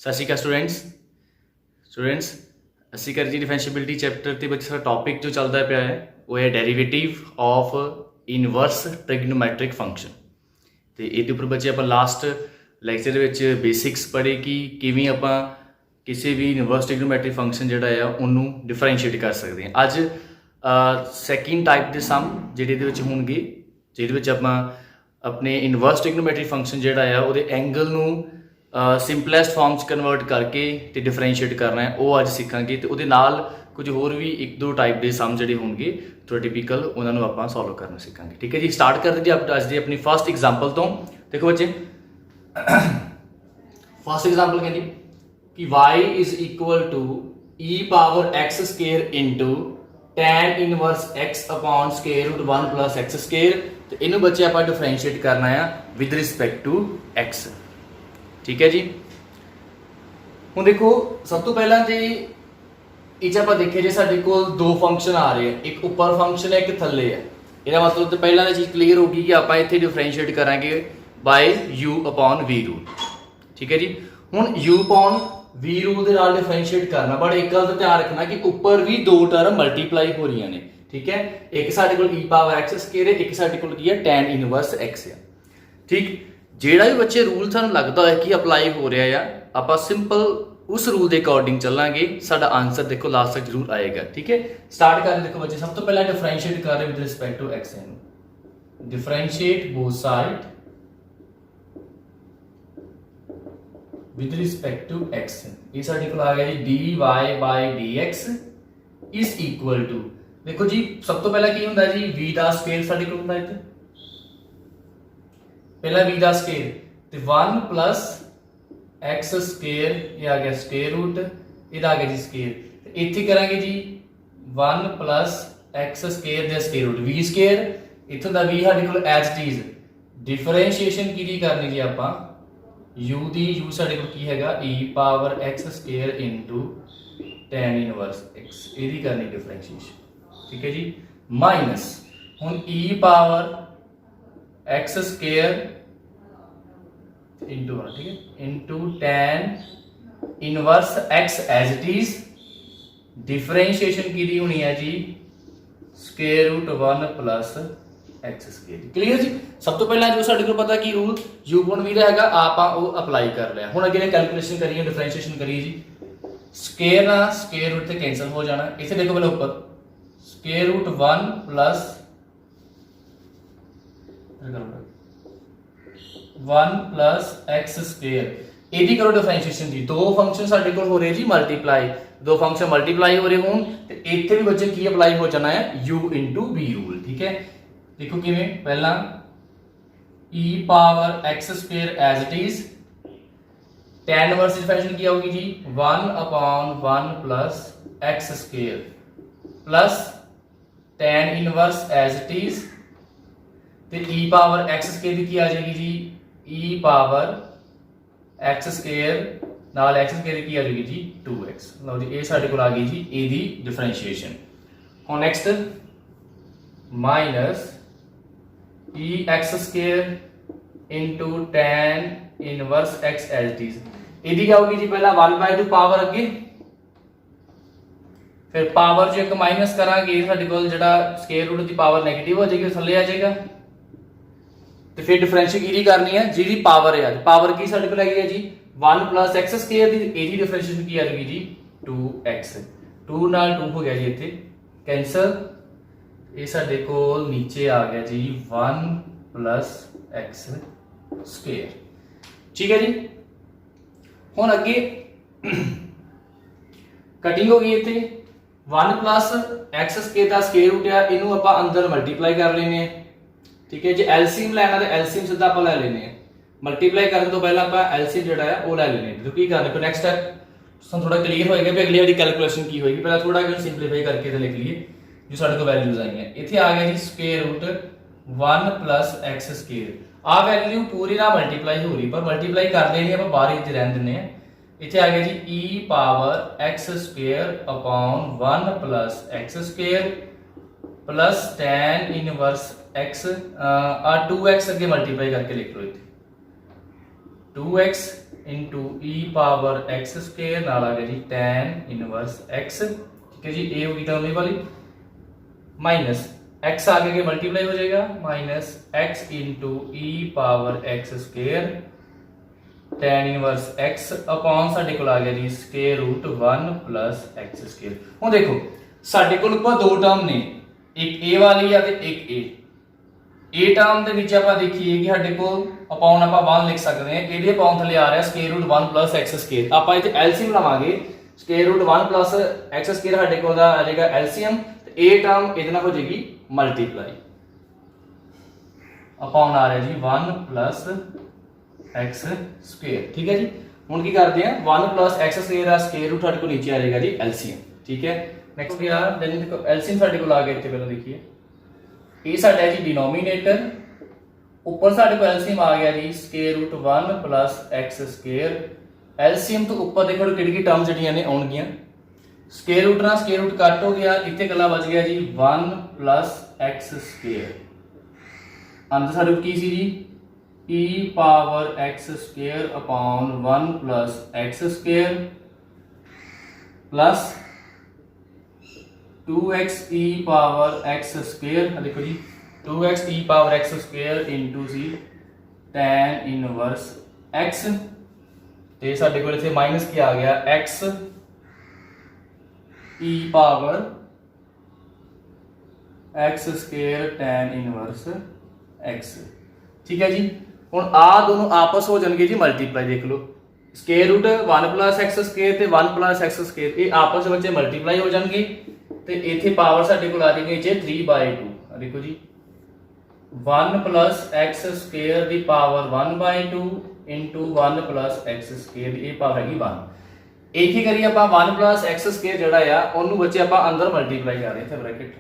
ਸਤਿ ਸ਼੍ਰੀ ਅਕਾਲ ਸਟੂਡੈਂਟਸ ਅਸੀਂ ਕਰ ਜੀ ਡਿਫਰੈਂਸ਼ੀਏਬਿਲਿਟੀ ਚੈਪਟਰ ਦੇ ਵਿੱਚ ਸਾਡਾ ਟੌਪਿਕ ਜੋ ਚੱਲਦਾ ਪਿਆ ਹੈ ਉਹ ਹੈ ਡੈਰੀਵੇਟਿਵ ਆਫ ਇਨਵਰਸ ਟ੍ਰਿਗਨੋਮੈਟ੍ਰਿਕ ਫੰਕਸ਼ਨ। ਤੇ ਇਹਦੇ ਉੱਪਰ ਬੱਚੇ ਆਪਾਂ ਲਾਸਟ ਲੈਕਚਰ ਦੇ ਵਿੱਚ ਬੇਸਿਕਸ ਪੜ੍ਹੇ ਕਿ ਕਿਵੇਂ ਆਪਾਂ ਕਿਸੇ ਵੀ ਇਨਵਰਸ ਟ੍ਰਿਗਨੋਮੈਟ੍ਰਿਕ ਫੰਕਸ਼ਨ ਜਿਹੜਾ ਆ ਉਹਨੂੰ ਡਿਫਰੈਂਸ਼ੀਏਟ ਕਰ ਸਕਦੇ ਹਾਂ। ਅੱਜ ਸੈਕਿੰਡ ਟਾਈਪ ਦੇ ਸਮ ਜਿਹੜੇ ਇਹਦੇ ਵਿੱਚ ਹੋਣਗੇ, ਜਿਹਦੇ ਵਿੱਚ ਆਪਾਂ ਆਪਣੇ ਇਨਵਰਸ ਟ੍ਰਿਗਨੋਮੈਟ੍ਰਿਕ ਫੰਕਸ਼ਨ ਜਿਹੜਾ ਆ ਉਹਦੇ ਐਂਗਲ ਨੂੰ ਸਿੰਪਲੈਸਟ ਫਾਰਮ 'ਚ ਕਨਵਰਟ ਕਰਕੇ ਤੇ ਡਿਫਰੈਂਸ਼ੀਏਟ ਕਰਨਾ ਹੈ, ਉਹ ਅੱਜ ਸਿੱਖਾਂਗੇ। ਤੇ ਉਹਦੇ ਨਾਲ ਕੁਝ ਹੋਰ ਵੀ ਇੱਕ ਦੋ ਟਾਈਪ ਦੇ ਸਮ ਜਿਹੜੇ ਹੋਣਗੇ ਥੋੜਾ ਟਿਪੀਕਲ, ਉਹਨਾਂ ਨੂੰ ਆਪਾਂ ਸੋਲਵ ਕਰਨਾ ਸਿੱਖਾਂਗੇ। ਠੀਕ ਹੈ ਜੀ, ਸਟਾਰਟ ਕਰਦੇ ਜੀ ਅੱਜ ਦੀ ਆਪਣੀ ਫਸਟ ਐਗਜ਼ਾਮਪਲ ਤੋਂ। ਦੇਖੋ ਬੱਚੇ, ਫਸਟ ਐਗਜ਼ਾਮਪਲ ਕਹਿੰਦੀ ਕਿ y is equal to e power x square into tan inverse x upon square root 1 plus x square। ਤੇ ਇਹਨੂੰ ਬੱਚੇ ਆਪਾਂ ਡਿਫਰੈਂਸ਼ੀਏਟ ਕਰਨਾ ਆ ਵਿਦ ਰਿਸਪੈਕਟ ਟੂ x। ठीक है जी, ਹੁਣ ਦੇਖੋ ਸਭ ਤੋਂ ਪਹਿਲਾਂ ਤੇ ਇਹ 'ਚ ਆਪਾਂ ਦੇਖੀਏ ਜੇ ਸਾਡੇ ਕੋਲ ਦੋ ਫੰਕਸ਼ਨ ਆ ਰਹੇ ਆ, ਇੱਕ ਉੱਪਰ ਫੰਕਸ਼ਨ ਹੈ ਇੱਕ ਥੱਲੇ ਹੈ। ਇਹਦਾ ਮਤਲਬ ਤੇ ਪਹਿਲਾਂ ਤਾਂ ਚੀਜ਼ ਕਲੀਅਰ ਹੋ ਗਈ ਕਿ ਆਪਾਂ ਇੱਥੇ ਡਿਫਰੈਂਸ਼ੀਏਟ ਕਰਾਂਗੇ ਬਾਈ u upon v ਰੂਲ। ਠੀਕ ਹੈ ਜੀ, ਹੁਣ u upon v ਰੂਲ ਦੇ ਨਾਲ ਡਿਫਰੈਂਸ਼ੀਏਟ ਕਰਨਾ, ਬਟ ਇੱਕ ਗੱਲ ਦਾ ਧਿਆਨ ਰੱਖਣਾ ਕਿ ਉੱਪਰ ਵੀ ਦੋ ਟਰਮ ਮਲਟੀਪਲਾਈ ਹੋ ਰਹੀਆਂ ਨੇ। ਠੀਕ ਹੈ, ਇੱਕ ਸਾਡੇ ਕੋਲ e ਪਾਵਰ x ਸਕੁਅਰ ਹੈ, ਇੱਕ ਸਾਡੇ ਕੋਲ ਕੀ ਹੈ tan ਇਨਵਰਸ x ਹੈ। ਠੀਕ, ਜਿਹੜਾ ਵੀ ਬੱਚੇ ਰੂਲ ਸਾਨੂੰ ਲੱਗਦਾ ਹੈ ਕਿ ਅਪਲਾਈ ਹੋ ਰਿਹਾ ਆ, ਆਪਾਂ ਸਿੰਪਲ ਉਸ ਰੂਲ ਦੇ ਅਕੋਰਡਿੰਗ ਚੱਲਾਂਗੇ, ਸਾਡਾ ਆਨਸਰ ਦੇਖੋ ਲਾਸਟ ਤੱਕ ਜ਼ਰੂਰ ਆਏਗਾ। ਠੀਕ ਹੈ, ਸਟਾਰਟ ਕਰਦੇ ਦੇਖੋ ਬੱਚੇ, ਸਭ ਤੋਂ ਪਹਿਲਾਂ ਡਿਫਰੈਂਸ਼ੀਏਟ ਕਰ ਰਹੇ ਵਿਦ ਰਿਸਪੈਕਟ ਟੂ x ਹੈ। Differentiate both side with respect to x। ਇਹ ਸਾਡੇ ਕੋਲ ਆ ਗਿਆ ਜੀ dy by dx is equal to, ਦੇਖੋ ਜੀ ਸਭ ਤੋਂ ਪਹਿਲਾਂ ਕੀ ਹੁੰਦਾ ਜੀ v ਦਾ ਸਕੁਅਰ ਸਾਡੇ ਕੋਲ ਹੁੰਦਾ ਇੱਥੇ, ਪਹਿਲਾ v ਦਾ ਸਕੁਅਰ ਤੇ 1 plus x ਸਕੁਅਰ, ਇਹ ਆ ਗਿਆ ਸਕੁਅਰ ਰੂਟ, ਇਹਦਾ ਆ ਗਿਆ ਜੀ ਸਕੁਅਰ। ਤੇ ਇੱਥੇ ਕਰਾਂਗੇ ਜੀ 1 plus x ਸਕੁਅਰ ਦਾ ਸਕੁਅਰ ਰੂਟ v ਸਕੁਅਰ, ਇੱਥੋਂ ਦਾ v ਸਾਡੇ ਕੋਲ ਐਜ਼ ਇਟ ਇਜ਼। ਡਿਫਰੈਂਸ਼ੀਏਸ਼ਨ ਕਿਹਦੀ ਕਰਨੀ ਜੀ ਆਪਾਂ, u ਦੀ, u ਸਾਡੇ ਕੋਲ ਕੀ ਹੈਗਾ e power x square into tan inverse x, ਇਹਦੀ ਕਰਨੀ ਡਿਫਰੈਂਸ਼ੀਏਸ਼ਨ। ਠੀਕ ਹੈ ਜੀ, ਮਾਈਨਸ ਹੁਣ e power x square into 1, ठीक है, into tan inverse x as it is. Differentiation की दी होनी है जी square root 1 plus x square. Clear जी, सब तो पहला जो साडे को पता कि रूल u गुण v रहेगा, आपां ਉਹ अप्लाई कर लिया। ਹੁਣ ਅੱਗੇ कैलकुलेशन करिए, डिफरेंशिएशन करिए जी। स्क्वायर ना स्क्वायर रूट से कैंसिल हो जाना, इसे देखो पहले ऊपर square root 1 plus 1 plus x square, ਇਹਦੀ ਕਰੋ ਡਿਫਰੈਂਸ਼ੀਏਸ਼ਨ ਜੀ। ਦੋ ਫੰਕਸ਼ਨ ਸਾਡੇ ਕੋਲ ਹੋ ਰਹੇ ਜੀ ਮਲਟੀਪਲਾਈ, ਦੋ ਫੰਕਸ਼ਨ ਮਲਟੀਪਲਾਈ ਹੋ ਰਹੇ ਹੋਣ ਤੇ ਇੱਥੇ ਵੀ ਬੱਚੇ ਕੀ ਅਪਲਾਈ ਹੋ ਜਾਣਾ ਹੈ u into v ਰੂਲ। ਠੀਕ ਹੈ, ਦੇਖੋ ਕਿਵੇਂ, ਪਹਿਲਾਂ e power x square as it is, tan inverse differentiation ਕੀ ਆਊਗੀ ਜੀ 1 upon 1 plus x square plus tan inverse as it is, ਤੇ e ਪਾਵਰ x ਸਕੁਅਰ ਦੀ ਕੀ ਆ ਜਾਏਗੀ ਜੀ e ਪਾਵਰ x ਸਕੁਅਰ ਨਾਲ x ਸਕੁਅਰ ਦੀ ਕੀ ਆ ਜਾਏਗੀ ਜੀ 2x। ਲਓ ਜੀ, ਇਹ ਸਾਡੇ ਕੋਲ ਆ ਗਈ ਜੀ ਇਹਦੀ ਡਿਫਰੈਂਸ਼ੀਏਸ਼ਨ। ਹੁਣ next minus e x square into tan inverse x as it is, ਇਹਦੀ ਕੀ ਆਊਗੀ ਜੀ ਪਹਿਲਾਂ 1/2 ਪਾਵਰ ਅੱਗੇ, ਫਿਰ ਪਾਵਰ ਜੇ ਇੱਕ ਮਾਈਨਸ ਕਰਾਂਗੇ ਸਾਡੇ ਕੋਲ ਜਿਹੜਾ ਸਕੁਅਰ ਰੂਟ ਦੀ ਪਾਵਰ ਨੈਗੇਟਿਵ ਹੋ ਜਾਏਗੀ, ਥੱਲੇ ਆ ਜਾਏਗਾ। ਤੇ ਫਿਰ ਡਿਫਰੈਂਸ਼ੀਏਟ ਕਿਹਦੀ ਕਰਨੀ ਹੈ ਜਿਹਦੀ ਪਾਵਰ ਹੈ, ਪਾਵਰ ਕੀ ਸਾਡੇ ਕੋਲ ਹੈਗੀ ਹੈ ਜੀ 1 plus x ਸਕੁਅਰ ਦੀ, ਇਹਦੀ ਡਿਫਰੈਂਸ਼ੀਏਸ਼ਨ ਕੀ ਆ ਜਾਏਗੀ ਜੀ 2x। 2 ਨਾਲ 2 ਹੋ ਗਿਆ ਜੀ ਇੱਥੇ ਕੈਂਸਲ, ਇਹ ਸਾਡੇ ਕੋਲ ਨੀਚੇ ਆ ਗਿਆ ਜੀ 1 plus x ਸਕੁਅਰ। ਠੀਕ ਹੈ ਜੀ, ਹੁਣ ਅੱਗੇ ਕਟਿੰਗ ਹੋ ਗਈ, ਇੱਥੇ 1 plus x ਸਕੁਅਰ ਦਾ ਸਕੁਅਰ ਰੂਟ ਆ, ਇਹਨੂੰ ਆਪਾਂ ਅੰਦਰ ਮਲਟੀਪਲਾਈ ਕਰ ਲੈਣੇ ਆ। ठीक है जी, एलसीएम लेना तो एलसीएम सीधा आप ले लेने, मल्टीप्लाई करने तो पहले आप एलसीएम जो है वो ले लेने। तो की करना फिर नेक्स्ट स्टेप थोड़ा क्लियर होएगा भी अगली वाली कैलकुलेशन की होगी, पहले थोड़ा सिंपलीफाई करके लिख लिए जो सारे को वैल्यूज आई हैं। इथे आ गया जी square root 1 plus x square, आ वैल्यू पूरी ना मल्टीप्लाई हो रही पर मल्टीप्लाई कर देनी है, आप बाहर ही रहने देने हैं। इथे आ गया जी e power x square upon 1 plus x square plus tan inverse x, 2x अगे मल्टीप्लाई करके लिख लो इथे 2x into e power x square नाल आ गया जी tan इनवर्स x, ठीक है जी। ए होगी टर्म ए वाली, माइनस x आगे के मल्टीप्लाई हो जाएगा, minus x into e power x square tan inverse x upon साडे कोल आ गया जी square root 1 plus x square. हुण देखो साडे कोल दो टर्म ने, एक ए वाली है ते एक ए। ए टर्म ਦੇ ਵਿੱਚ ਆਪਾਂ ਦੇਖੀਏ ਕਿ ਸਾਡੇ ਕੋਲ ਅਪਾਉਣ ਆਪਾਂ 1 ਲਿਖ ਸਕਦੇ ਹਾਂ, ਇਹਦੇ ਅਪਾਉਣ ਥੱਲੇ ਆ ਰਿਹਾ square root 1 plus x square. ਆਪਾਂ ਇੱਥੇ ਐਲਸੀਐਮ ਲਵਾਂਗੇ, square root 1 plus x square ਸਾਡੇ ਕੋਲ ਦਾ ਆ ਜਾਏਗਾ ਐਲਸੀਐਮ, ਤੇ ਇਹ ਟਰਮ ਇਹਦੇ ਨਾਲ ਹੋ ਜਾਏਗੀ ਮਲਟੀਪਲਾਈ, ਅਪਾਉਣ ਆ ਰਿਹਾ ਜੀ 1 ਪਲੱਸ x ਸਕੁਅਰ, ਠੀਕ ਹੈ ਜੀ। ਹੁਣ ਕੀ ਕਰਦੇ ਆ, 1 ਪਲੱਸ x ਸਕੁਅਰ ਦਾ ਸਕੁਅਰ ਰੂਟ ਸਾਡੇ ਕੋਲ ਨੀਚੇ ਆ ਜਾਏਗਾ ਜੀ ਐਲਸੀਐਮ, ਠੀਕ ਹੈ। ਨੈਕਸਟ ਗਿਆ ਦੈਨ ਦੇਖੋ ਐਲਸੀਐਮ ਸਾਡੇ ਕੋਲ ਆ ਗਿਆ, ਇੱਥੇ ਪਹਿਲਾਂ ਦੇਖੀਏ ਇਹ ਸਾਡਾ ਹੈ ਜੀ डिनोमिनेटर, ऊपर साडे को एलसीएम आ गया जी square root 1 plus x square. LCM तो ऊपर देखो किहड़ी टर्म जड़ियां ने आउणगियां, स्क्वायर रूट नाल स्क्वायर रूट कट हो गया, इत्थे कला बच गया जी 1 प्लस x स्क्वायर। अंदर साडे की सी जी e power x square upon 1 plus x square plus 2x e power x square, देखो जी 2x e power x square into सी tan इनवर्स x, ते साडे कोल इत्थे माइनस क्या आ गया x e power x square tan inverse x, ठीक है जी। हुण आ दोनों आपस हो जाएंगे जी मल्टीप्लाई, देख लो square root 1 plus x square ते 1 प्लस x स्क्वायर ये आपस में मल्टीप्लाई हो जाएंगे, ਤੇ ਇੱਥੇ ਪਾਵਰ ਸਾਡੇ ਕੋਲ ਆ ਜਾਏਗੀ ਜੇ 3/2, ਦੇਖੋ ਜੀ 1 प्लस x स्क्वायर ਦੀ power 1/2 into 1 plus x square ਦੀ ਇਹ ਪਾਵਰ ਹੈਗੀ 1। ਇਹ ਕੀ ਕਰੀਏ ਆਪਾਂ 1 प्लस x स्क्वायर ਜਿਹੜਾ ਆ ਉਹਨੂੰ ਬੱਚੇ ਆਪਾਂ ਅੰਦਰ ਮਲਟੀਪਲਾਈ ਕਰ ਰਹੇ ਇੱਥੇ ਬ੍ਰੈਕਟ,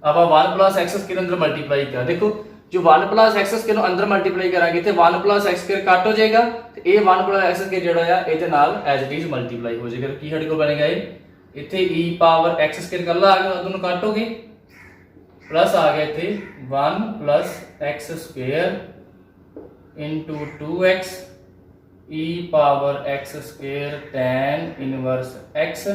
ਆਪਾਂ 1 प्लस x स्क्वायर अंदर मल्टीप्लाई कर, देखो जो 1 प्लस x स्क्वायर ਨੂੰ ਅੰਦਰ ਮਲਟੀਪਲਾਈ ਕਰਾਂਗੇ ਤੇ 1 प्लस x स्क्वायर ਕੱਟ ਹੋ ਜਾਏਗਾ, ਤੇ ਇਹ 1 प्लस x स्क्वायर ਜਿਹੜਾ ਆ ਇਹਦੇ ਨਾਲ ਐਜ਼ ਇਟ ਇਜ਼ ਮਲਟੀਪਲਾਈ ਹੋ ਜਾਏਗਾ। ਕੀ ਸਾਡੇ ਕੋਲ ਬਣੇਗਾ ਇਹ इत्थे e पावर x स्क्वायर कल्ला आ गया, दोनों कट हो गए, प्लस आ गया इत्थे 1 plus x square into 2x e power x square tan inverse x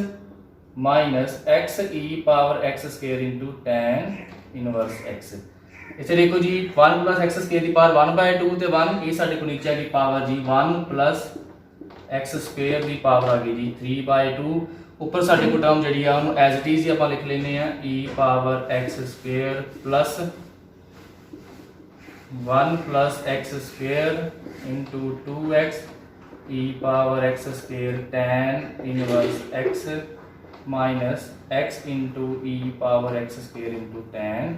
minus x e power x square into tan inverse x। इत्थे देखो जी 1 प्लस x स्क्वायर की power 1/2 ते 1, ये साडे को नीचे आ गई पावर जी 1 प्लस x स्क्वायर की पावर आ गई जी 3/2। ऊपर साडे को टर्म जड़ी आ उन्होंने एज इट इज ही आप लिख लेने हैं e power x square plus 1 plus x square into 2x e power x square tan inverse x minus x into e power x square into tan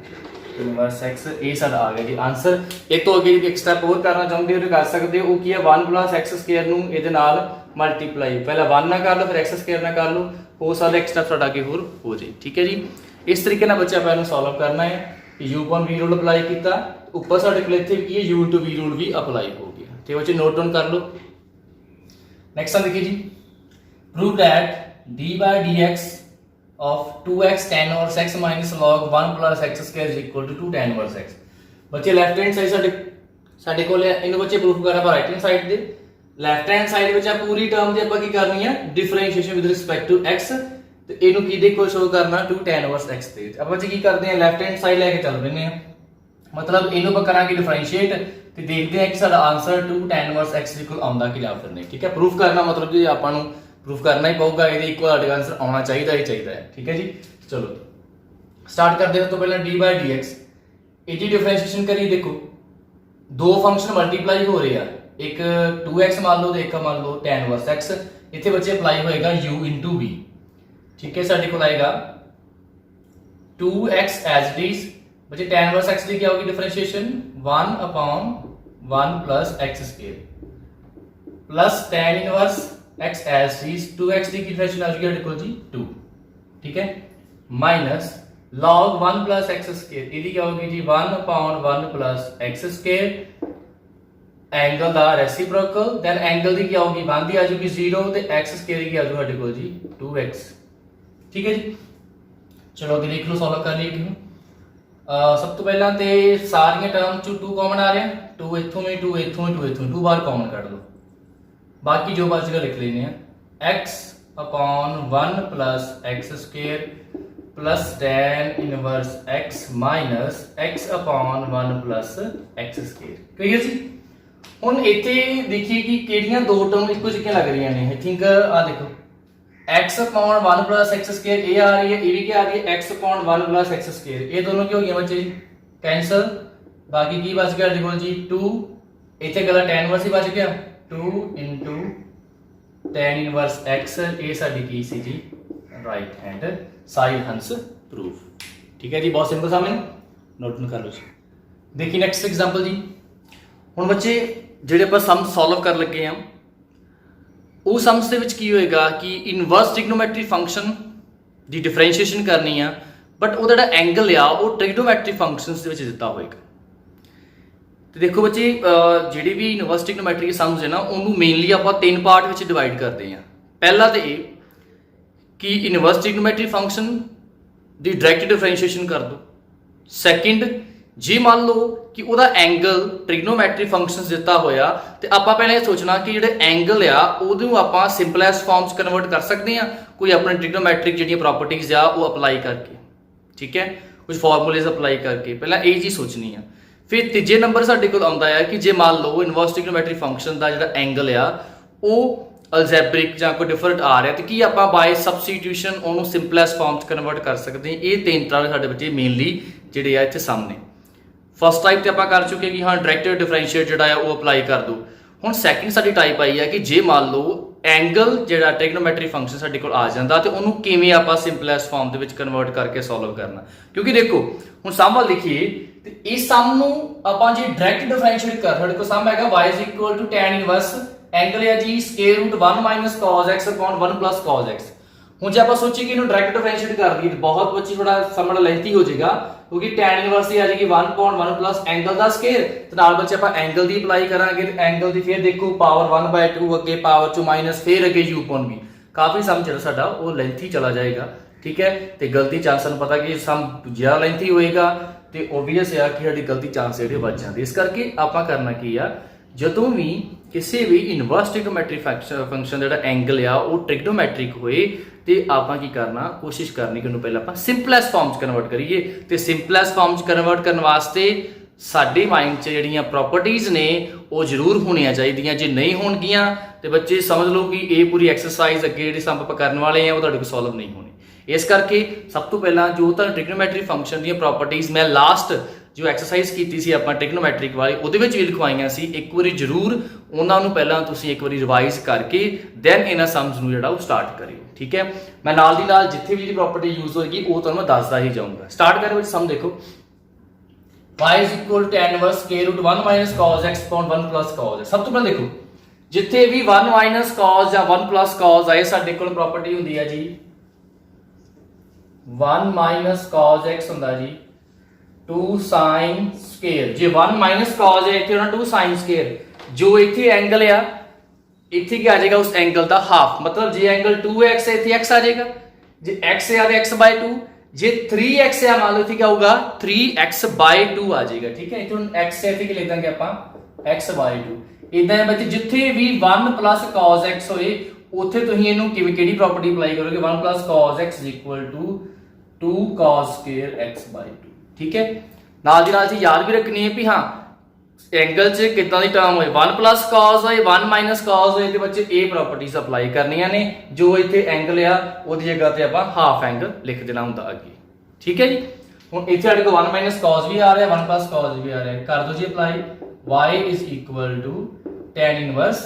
inverse x। ये साडा आ गया जी answer. एक तो अगे एक स्टेप और करना चाहते हो कर सकते हो, वो की है 1 प्लस x स्क्वायर नूं इहदे नाल मल्टीप्लाई, पहले 1 ना कर लो फिर x स्क्वायर ना कर लो, हो सकता एक स्टेप थोड़ा होर हो जाए, ठीक है जी। इस तरीके ना बच्चे आप सॉल्व करना है, u upon v rule apply किया, ऊपर साडे कोल इत्थे की है u into v रूल भी अप्लाई हो गया, तो बच्चे नोट डाउन कर लो। नेक्स्ट देखिए जी, prove that d by dx of 2x tan inverse x minus log 1 plus x square is equal to 2 tan inverse x। बच्चे लेफ्ट हैंड साइड साडे कोल इन्हू बच्चे प्रूफ करना पर राइट हैंड साइड दे, लैफ्ट हैंड साइड ਵਿੱਚ ਆ ਪੂਰੀ ਟਰਮ ਦੀ ਆਪਾਂ ਕੀ ਕਰਨੀ ਹੈ differentiation with respect to x, ਤੇ ਇਹਨੂੰ ਕੀ ਦੇਖੋ ਸ਼ੋ ਕਰਨਾ 2 tan ਇਨਵਰਸ x ਤੇ ਆਪਾਂ ਜੀ ਕੀ ਕਰਦੇ ਹਾਂ ਲੈਫਟ ਹੈਂਡ ਸਾਈਡ ਲੈ ਕੇ ਚੱਲ ਪੈਂਦੇ ਆ, ਮਤਲਬ ਇਹਨੂੰ ਆਪਾਂ ਕਰਾਂਗੇ ਡਿਫਰੈਂਸ਼ੀਏਟ ਤੇ ਦੇਖਦੇ ਹਾਂ ਕਿ ਸਾਡਾ answer 2 tan inverse x equal ਆਉਂਦਾ ਕਿ ਜਾਂ ਫਿਰ ਨਹੀਂ, ਠੀਕ ਹੈ। ਪ੍ਰੂਫ ਕਰਨਾ ਮਤਲਬ ਜੀ ਆਪਾਂ ਨੂੰ ਪ੍ਰੂਫ ਕਰਨਾ ਹੀ ਪਊਗਾ, ਇਹਦੇ ਇਕੁਅਲ ਸਾਡਾ ਆਨਸਰ ਆਉਣਾ ਚਾਹੀਦਾ ਹੀ ਚਾਹੀਦਾ ਹੈ, ਠੀਕ ਹੈ ਜੀ। ਚਲੋ ਸਟਾਰਟ ਕਰਦੇ ਹਾਂ। ਤੋਂ ਪਹਿਲਾਂ d by dx ਇਹਦੀ ਡਿਫਰੈਂਸ਼ੀਏਸ਼ਨ ਕਰੀ, ਦੇਖੋ ਦੋ ਫੰਕਸ਼ਨ ਮਲਟੀਪਲਾਈ ਹੋ ਰਹੇ ਆ, एक 2x मान लो तो एक मान लो tan इनवर्स x, इतने बच्चे अप्लाई होएगा u into v, ठीक है। साडे कोल आएगा 2x एज इट इज, बच्चे tan इनवर्स x की क्या होगी differentiation 1 upon 1 plus x square plus tan inverse x as it is 2x की डिफरेंशिएशन आ जाएगी साडे कोल जी 2, ठीक है, minus log 1 plus x square इसकी क्या होगी जी 1 upon 1 plus x square angle दा रेसिप्रोकल, देन एंगल दी क्या होगी 1 दी आ जाएगी 0 ते x स्क्वायर की आ जाएगा हमारे को जी 2x, ठीक है जी। चलो अगे देख लो सॉल्व कर लिए कि सब तो पहला ते सारियां टर्म चों 2 कॉमन आ रहे हैं, 2 इथों में 2 इथों 2 इथों 2 बार कॉमन कट लो, बाकी जो बच गया लिख लेने x upon 1 plus x square plus tan inverse x minus x upon 1 plus x square. Clear जी। ਹੁਣ ਇੱਥੇ ਦੇਖੀਏ ਕਿ ਕਿਹੜੀਆਂ ਦੋ ਟਰਮ ਇੱਕੋ ਜਿਹੀਆਂ ਲੱਗ ਰਹੀਆਂ ਨੇ। ਆਈ ਥਿੰਕ ਆ ਦੇਖੋ x upon 1 plus x square ਇਹ ਆ ਰਹੀ ਹੈ, ਇਹ ਵੀ ਕੀ ਆ ਰਹੀ ਹੈ x upon 1 plus x square। ਇਹ ਦੋਨੋਂ ਕੀ ਹੋ ਗਈਆਂ ਬੱਚੇ ਜੀ ਕੈਂਸਲ। ਬਾਕੀ ਕੀ ਬਚ ਗਿਆ ਦੇਖੋ ਜੀ 2, ਇੱਥੇ ਗਲਾ tan ਇਨਵਰਸ ਹੀ ਬਚ ਗਿਆ 2 into tan inverse x। ਇਹ ਸਾਡੀ ਕੀ ਸੀ ਜੀ ਰਾਈਟ ਹੈਂਡ ਸਾਈਡ ਹੰਸ ਪ੍ਰੂਫ। ਠੀਕ ਹੈ ਜੀ, ਬਹੁਤ ਸਿੰਪਲ ਸਮ ਹੈ, ਨੋਟ ਕਰ ਲਓ ਜੀ। ਦੇਖੀ ਨੈਕਸਟ ਐਗਜ਼ਾਮਪਲ ਜੀ। ਹੁਣ ਬੱਚੇ ਜਿਹੜੇ ਆਪਾਂ ਸਮ ਸੋਲਵ ਕਰਨ ਲੱਗੇ ਆ ਉਹ ਸਮਸ ਦੇ ਵਿੱਚ ਕੀ ਹੋਏਗਾ ਕਿ ਇਨਵਰਸ ਟ੍ਰਿਗਨੋਮੈਟਰੀ ਫੰਕਸ਼ਨ ਦੀ ਡਿਫਰੈਂਸ਼ੀਏਸ਼ਨ ਕਰਨੀ ਆ, ਬਟ ਉਹਦਾ ਜਿਹੜਾ ਐਂਗਲ ਆ ਉਹ ਟ੍ਰਿਗਨੋਮੈਟਰੀ ਫੰਕਸ਼ਨਸ ਦੇ ਵਿੱਚ ਦਿੱਤਾ ਹੋਏਗਾ। ਤੇ ਦੇਖੋ ਬੱਚੇ ਜਿਹੜੀ ਵੀ ਇਨਵਰਸ ਟ੍ਰਿਗਨੋਮੈਟਰੀ ਸਮਸ ਹੈ ਨਾ ਉਹਨੂੰ ਮੇਨਲੀ ਆਪਾਂ ਤਿੰਨ ਪਾਰਟ ਵਿੱਚ ਡਿਵਾਈਡ ਕਰਦੇ ਆ। ਪਹਿਲਾ ਤੇ ਇਹ ਕਿ ਇਨਵਰਸ ਟ੍ਰਿਗਨੋਮੈਟਰੀ ਫੰਕਸ਼ਨ ਦੀ ਡਾਇਰੈਕਟ ਡਿਫਰੈਂਸ਼ੀਏਸ਼ਨ ਕਰ ਦੋ। ਸੈਕਿੰਡ, ਜੇ ਮੰਨ ਲਓ ਕਿ ਉਹਦਾ ਐਂਗਲ ਟ੍ਰਿਗਨੋਮੈਟਰੀ ਫੰਕਸ਼ਨਸ ਦਿੱਤਾ ਹੋਇਆ ਤੇ ਆਪਾਂ ਪਹਿਲਾਂ ਇਹ ਸੋਚਣਾ ਕਿ ਜਿਹੜੇ ਐਂਗਲ ਆ ਉਹਨੂੰ ਆਪਾਂ ਸਿੰਪਲੈਸਟ ਫਾਰਮ 'ਚ ਕਨਵਰਟ ਕਰ ਸਕਦੇ ਆ ਕੋਈ ਆਪਣੇ ਟ੍ਰਿਗਨੋਮੈਟ੍ਰਿਕ ਜਿਹੜੀਆਂ ਪ੍ਰੋਪਰਟੀਜ਼ ਆ ਉਹ ਅਪਲਾਈ ਕਰਕੇ। ਠੀਕ ਹੈ, ਕੁਝ ਫਾਰਮੂਲੇਜ਼ ਅਪਲਾਈ ਕਰਕੇ ਪਹਿਲਾਂ ਇਹ ਚੀਜ਼ ਸੋਚਣੀ ਆ। ਫਿਰ ਤੀਜੇ ਨੰਬਰ ਸਾਡੇ ਕੋਲ ਆਉਂਦਾ ਹੈ ਕਿ ਜੇ ਮੰਨ ਲਓ ਇਨਵਰਸ ਟ੍ਰਿਗਨੋਮੈਟਰੀ ਫੰਕਸ਼ਨ ਦਾ ਜਿਹੜਾ ਐਂਗਲ ਆ ਉਹ ਅਲਜੈਬਰਿਕ ਜਾਂ ਕੋਈ ਡਿਫਰੈਂਟ ਆ ਰਿਹਾ ਤੇ ਕੀ ਆਪਾਂ ਬਾਈ ਸਬਸਟੀਟਿਊਸ਼ਨ ਉਹਨੂੰ ਸਿੰਪਲੈਸਟ ਫਾਰਮ 'ਚ ਕਨਵਰਟ ਕਰ ਸਕਦੇ ਹਾਂ। ਇਹ ਤਿੰਨ ਤਰ੍ਹਾਂ ਦੇ ਸਾਡੇ ਬੱਚੇ ਮੇਨਲੀ ਜਿਹੜੇ ਆ ਇੱਥੇ ਸਾਹਮਣੇ। ਫਸਟ ਟਾਈਪ ਤੇ ਆਪਾਂ ਕਰ ਚੁੱਕੇ ਕਿ ਹਾਂ ਡਾਇਰੈਕਟ ਡਿਫਰੈਂਸ਼ੀਏਟ ਜਿਹੜਾ ਆ ਉਹ ਅਪਲਾਈ ਕਰ ਦੋ। ਹੁਣ ਸੈਕਿੰਡ ਸਾਡੀ ਟਾਈਪ ਆਈ ਹੈ ਕਿ ਜੇ ਮੰਨ ਲਓ ਐਂਗਲ ਜਿਹੜਾ ਟ੍ਰਿਗਨੋਮੈਟਰੀ ਫੰਕਸ਼ਨ ਸਾਡੇ ਕੋਲ ਆ ਜਾਂਦਾ ਤੇ ਉਹਨੂੰ ਕਿਵੇਂ ਆਪਾਂ ਸਿੰਪਲੈਸਟ ਫਾਰਮ ਦੇ ਵਿੱਚ ਕਨਵਰਟ ਕਰਕੇ ਸੋਲਵ ਕਰਨਾ। ਕਿਉਂਕਿ ਦੇਖੋ ਹੁਣ ਸਮ ਵੱਲ ਲਿਖੀਏ ਤੇ ਇਸ ਸਮ ਨੂੰ ਆਪਾਂ ਜੇ ਡਾਇਰੈਕਟ ਡਿਫਰੈਂਸ਼ੀਏਟ ਕਰ ਸਾਡੇ ਕੋਲ ਸਮ ਹੈਗਾ y tan ਇਨਵਰਸ ਐਂਗਲ ਹੈ ਜੀ square root 1 cos x 1 cos x। ਹੁਣ ਜੇ ਆਪਾਂ ਸੋਚੀਏ ਕਿ ਇਹਨੂੰ ਡਾਇਰੈਕਟ ਡਿਫਰੈਂਸ਼ੀਏਟ ਕਰ ਦਈਏ ਤਾਂ ਬਹੁਤ ਬੱਚੀ ਥੋੜਾ ਸਮਝ ਲੈਂਥੀ ਹੋ ਜਾਏਗਾ ਕਿਉਂਕਿ tan ਇਨਵਰਸ ਹੀ ਆ ਜਾਏਗੀ 1 ਐਂਗਲ ਦਾ ਸਕੁਅਰ ਤੇ ਨਾਲ ਬੱਚੇ ਆਪਾਂ ਐਂਗਲ ਦੀ ਅਪਲਾਈ ਕਰਾਂਗੇ ਤੇ ਐਂਗਲ ਦੀ ਫਿਰ ਦੇਖੋ ਪਾਵਰ 1/2 ਅੱਗੇ ਪਾਵਰ 2 ਮਾਈਨਸ ਫਿਰ ਅੱਗੇ u/v। ਕਾਫੀ ਸਮ ਜਿਹੜਾ ਸਾਡਾ ਉਹ ਲੈਂਥੀ ਚਲਾ ਜਾਏਗਾ। ਠੀਕ ਹੈ, ਤੇ ਗਲਤੀ ਚਾਂਸ ਸਾਨੂੰ ਪਤਾ ਕਿ ਸਮ ਜ਼ਿਆਦਾ ਲੈਂਥੀ ਹੋਏਗਾ ਤੇ ਓਬਵੀਅਸ ਹੈ ਕਿ ਸਾਡੀ ਗਲਤੀ ਚਾਂਸ ਜਿਹੜੇ ਵੱਜ ਜਾਂਦੇ। ਇਸ ਕਰਕੇ ਆਪਾਂ ਕਰਨਾ ਕੀ ਆ ਜਦੋਂ ਵੀ ਕਿਸੇ ਵੀ ਇਨਵਰਸ ਟ੍ਰਿਗਨੋਮੈਟਰੀ ਫੰਕਸ਼ਨ ਜਿਹੜਾ ਐਂਗਲ ਆ ਉਹ ਟ੍ਰਿਗਨੋਮੈਟ੍ਰਿਕ ਹੋਏ ਤੇ ਆਪਾਂ ਕੀ ਕਰਨਾ ਕੋਸ਼ਿਸ਼ ਕਰਨੀ ਕਿ ਉਹਨੂੰ ਪਹਿਲਾਂ ਆਪਾਂ ਸਿੰਪਲੈਸਟ ਫਾਰਮ 'ਚ ਕਨਵਰਟ ਕਰੀਏ। ਤੇ ਸਿੰਪਲੈਸਟ ਫਾਰਮ 'ਚ ਕਨਵਰਟ ਕਰਨ ਵਾਸਤੇ ਸਾਡੇ ਮਾਈਂਡ 'ਚ ਜਿਹੜੀਆਂ ਪ੍ਰੋਪਰਟੀਜ਼ ਨੇ ਉਹ ਜ਼ਰੂਰ ਹੋਣੀਆਂ ਚਾਹੀਦੀਆਂ। ਜੇ ਨਹੀਂ ਹੋਣਗੀਆਂ ਤੇ ਬੱਚੇ ਸਮਝ ਲਓ ਕਿ ਇਹ ਪੂਰੀ ਐਕਸਰਸਾਈਜ਼ ਅੱਗੇ ਜਿਹੜੀ ਸਮ ਆਪਾਂ ਕਰਨ ਵਾਲੇ ਆ ਉਹ ਤੁਹਾਡੇ ਕੋਲ ਸੋਲਵ ਨਹੀਂ ਹੋਣੀ। ਇਸ ਕਰਕੇ ਸਭ ਤੋਂ ਪਹਿਲਾਂ ਜੋ ਤਾਂ ਟ੍ਰਿਗਨੋਮੈਟਰੀ ਫੰਕਸ਼ਨ ਦੀਆਂ ਪ੍ਰੋਪਰਟੀਜ਼ ਮੈਂ ਲਾਸਟ ਜੋ ਐਕਸਰਸਾਈਜ਼ ਕੀਤੀ ਸੀ ਆਪਾਂ ਟ੍ਰਿਗਨੋਮੈਟ੍ਰਿਕ ਵਾਲੀ ਉਹਦੇ ਵਿੱਚ ਵੀ ਲਿਖਵਾਈਆਂ ਸੀ, ਇੱਕ ਵਾਰੀ ਜ਼ਰੂਰ ਉਹਨਾਂ ਨੂੰ ਪਹਿਲਾਂ ਤੁਸੀਂ ਇੱਕ ਵਾਰੀ ਰਿਵਾਈਜ਼ ਕਰਕੇ ਦੈਨ ਇਹਨਾਂ ਸਮਸ ਨੂੰ ਜਿਹੜਾ ਉਹ ਸਟਾਰਟ ਕਰਿਓ। ਠੀਕ ਹੈ, ਮੈਂ ਨਾਲ ਦੀ ਨਾਲ ਜਿੱਥੇ ਵੀ ਜਿਹੜੀ ਪ੍ਰੋਪਰਟੀ ਯੂਜ਼ ਹੋਏਗੀ ਉਹ ਤੁਹਾਨੂੰ ਮੈਂ ਦੱਸਦਾ ਹੀ ਜਾਊਂਗਾ। ਸਟਾਰਟ ਕਰਨ ਵਿੱਚ ਸਮ ਦੇਖੋ y tan inverse square root 1 cos x 1 cos x। ਸਭ ਤੋਂ ਪਹਿਲਾਂ ਦੇਖੋ ਜਿੱਥੇ ਵੀ 1 cos ਜਾਂ 1 cos ਆਏ ਸਾਡੇ ਕੋਲ ਪ੍ਰੋਪਰਟੀ ਹੁੰਦੀ ਹੈ ਜੀ 1 cos x ਹੁੰਦਾ ਜੀ 2 sin ਸਕੁਅਰ। ਜੇ 1 cos ਹੈ ਇੱਥੇ ਹੋਣਾ 2 sin ਸਕੁਅਰ। ਜੋ ਇੱਥੇ ਐਂਗਲ ਆ ਇੱਥੇ ਕੀ ਆ ਜਾਏਗਾ ਉਸ ਐਂਗਲ ਦਾ ਹਾਫ, ਮਤਲਬ ਜੇ ਐਂਗਲ 2x ਹੈ ਇੱਥੇ x ਆ ਜਾਏਗਾ, ਜੇ x ਹੈ ਤੇ x/2, ਜੇ 3x ਹੈ ਮੰਨ ਲਓ ਇੱਥੇ ਕੀ ਆਊਗਾ 3x/2 ਆ ਜਾਏਗਾ। ਠੀਕ ਹੈ, ਇੱਥੇ ਹੁਣ x ਹੈ ਇੱਥੇ ਕੀ ਲਿਖ ਦਾਂਗੇ ਆਪਾਂ x/2। ਇਦਾਂ ਹੈ ਬੱਚੇ ਜਿੱਥੇ ਵੀ 1 cos x ਹੋਏ ਉੱਥੇ ਤੁਸੀਂ ਇਹਨੂੰ ਕਿਹੜੀ ਪ੍ਰੋਪਰਟੀ ਅਪਲਾਈ ਕਰੋਗੇ 1 cos x 2 cos square x/2। ਠੀਕ ਹੈ, ਨਾਲ ਦੀ ਨਾਲ ਯਾਦ ਵੀ ਰੱਖਣੀ ਹੈ ਵੀ ਹਾਂ ਐਂਗਲ 'ਚ ਕਿੱਦਾਂ ਦੀ ਟਰਮ ਹੋਏ 1 cos ਹੋਏ 1 cos ਹੋਏ ਤੇ ਬੱਚੇ ਇਹ ਪ੍ਰੋਪਰਟੀਜ਼ ਅਪਲਾਈ ਕਰਨੀਆਂ ਨੇ। ਜੋ ਇੱਥੇ ਐਂਗਲ ਆ ਉਹਦੀ ਜਗ੍ਹਾ ਤੇ ਆਪਾਂ ਹਾਫ ਐਂਗਲ ਲਿਖ ਦੇਣਾ ਹੁੰਦਾ ਅੱਗੇ। ਠੀਕ ਹੈ ਜੀ, ਹੁਣ ਇੱਥੇ ਸਾਡੇ ਕੋਲ 1 cos ਵੀ ਆ ਰਿਹਾ 1 cos ਵੀ ਆ ਰਿਹਾ, ਕਰ ਦੋ ਜੀ apply y tan inverse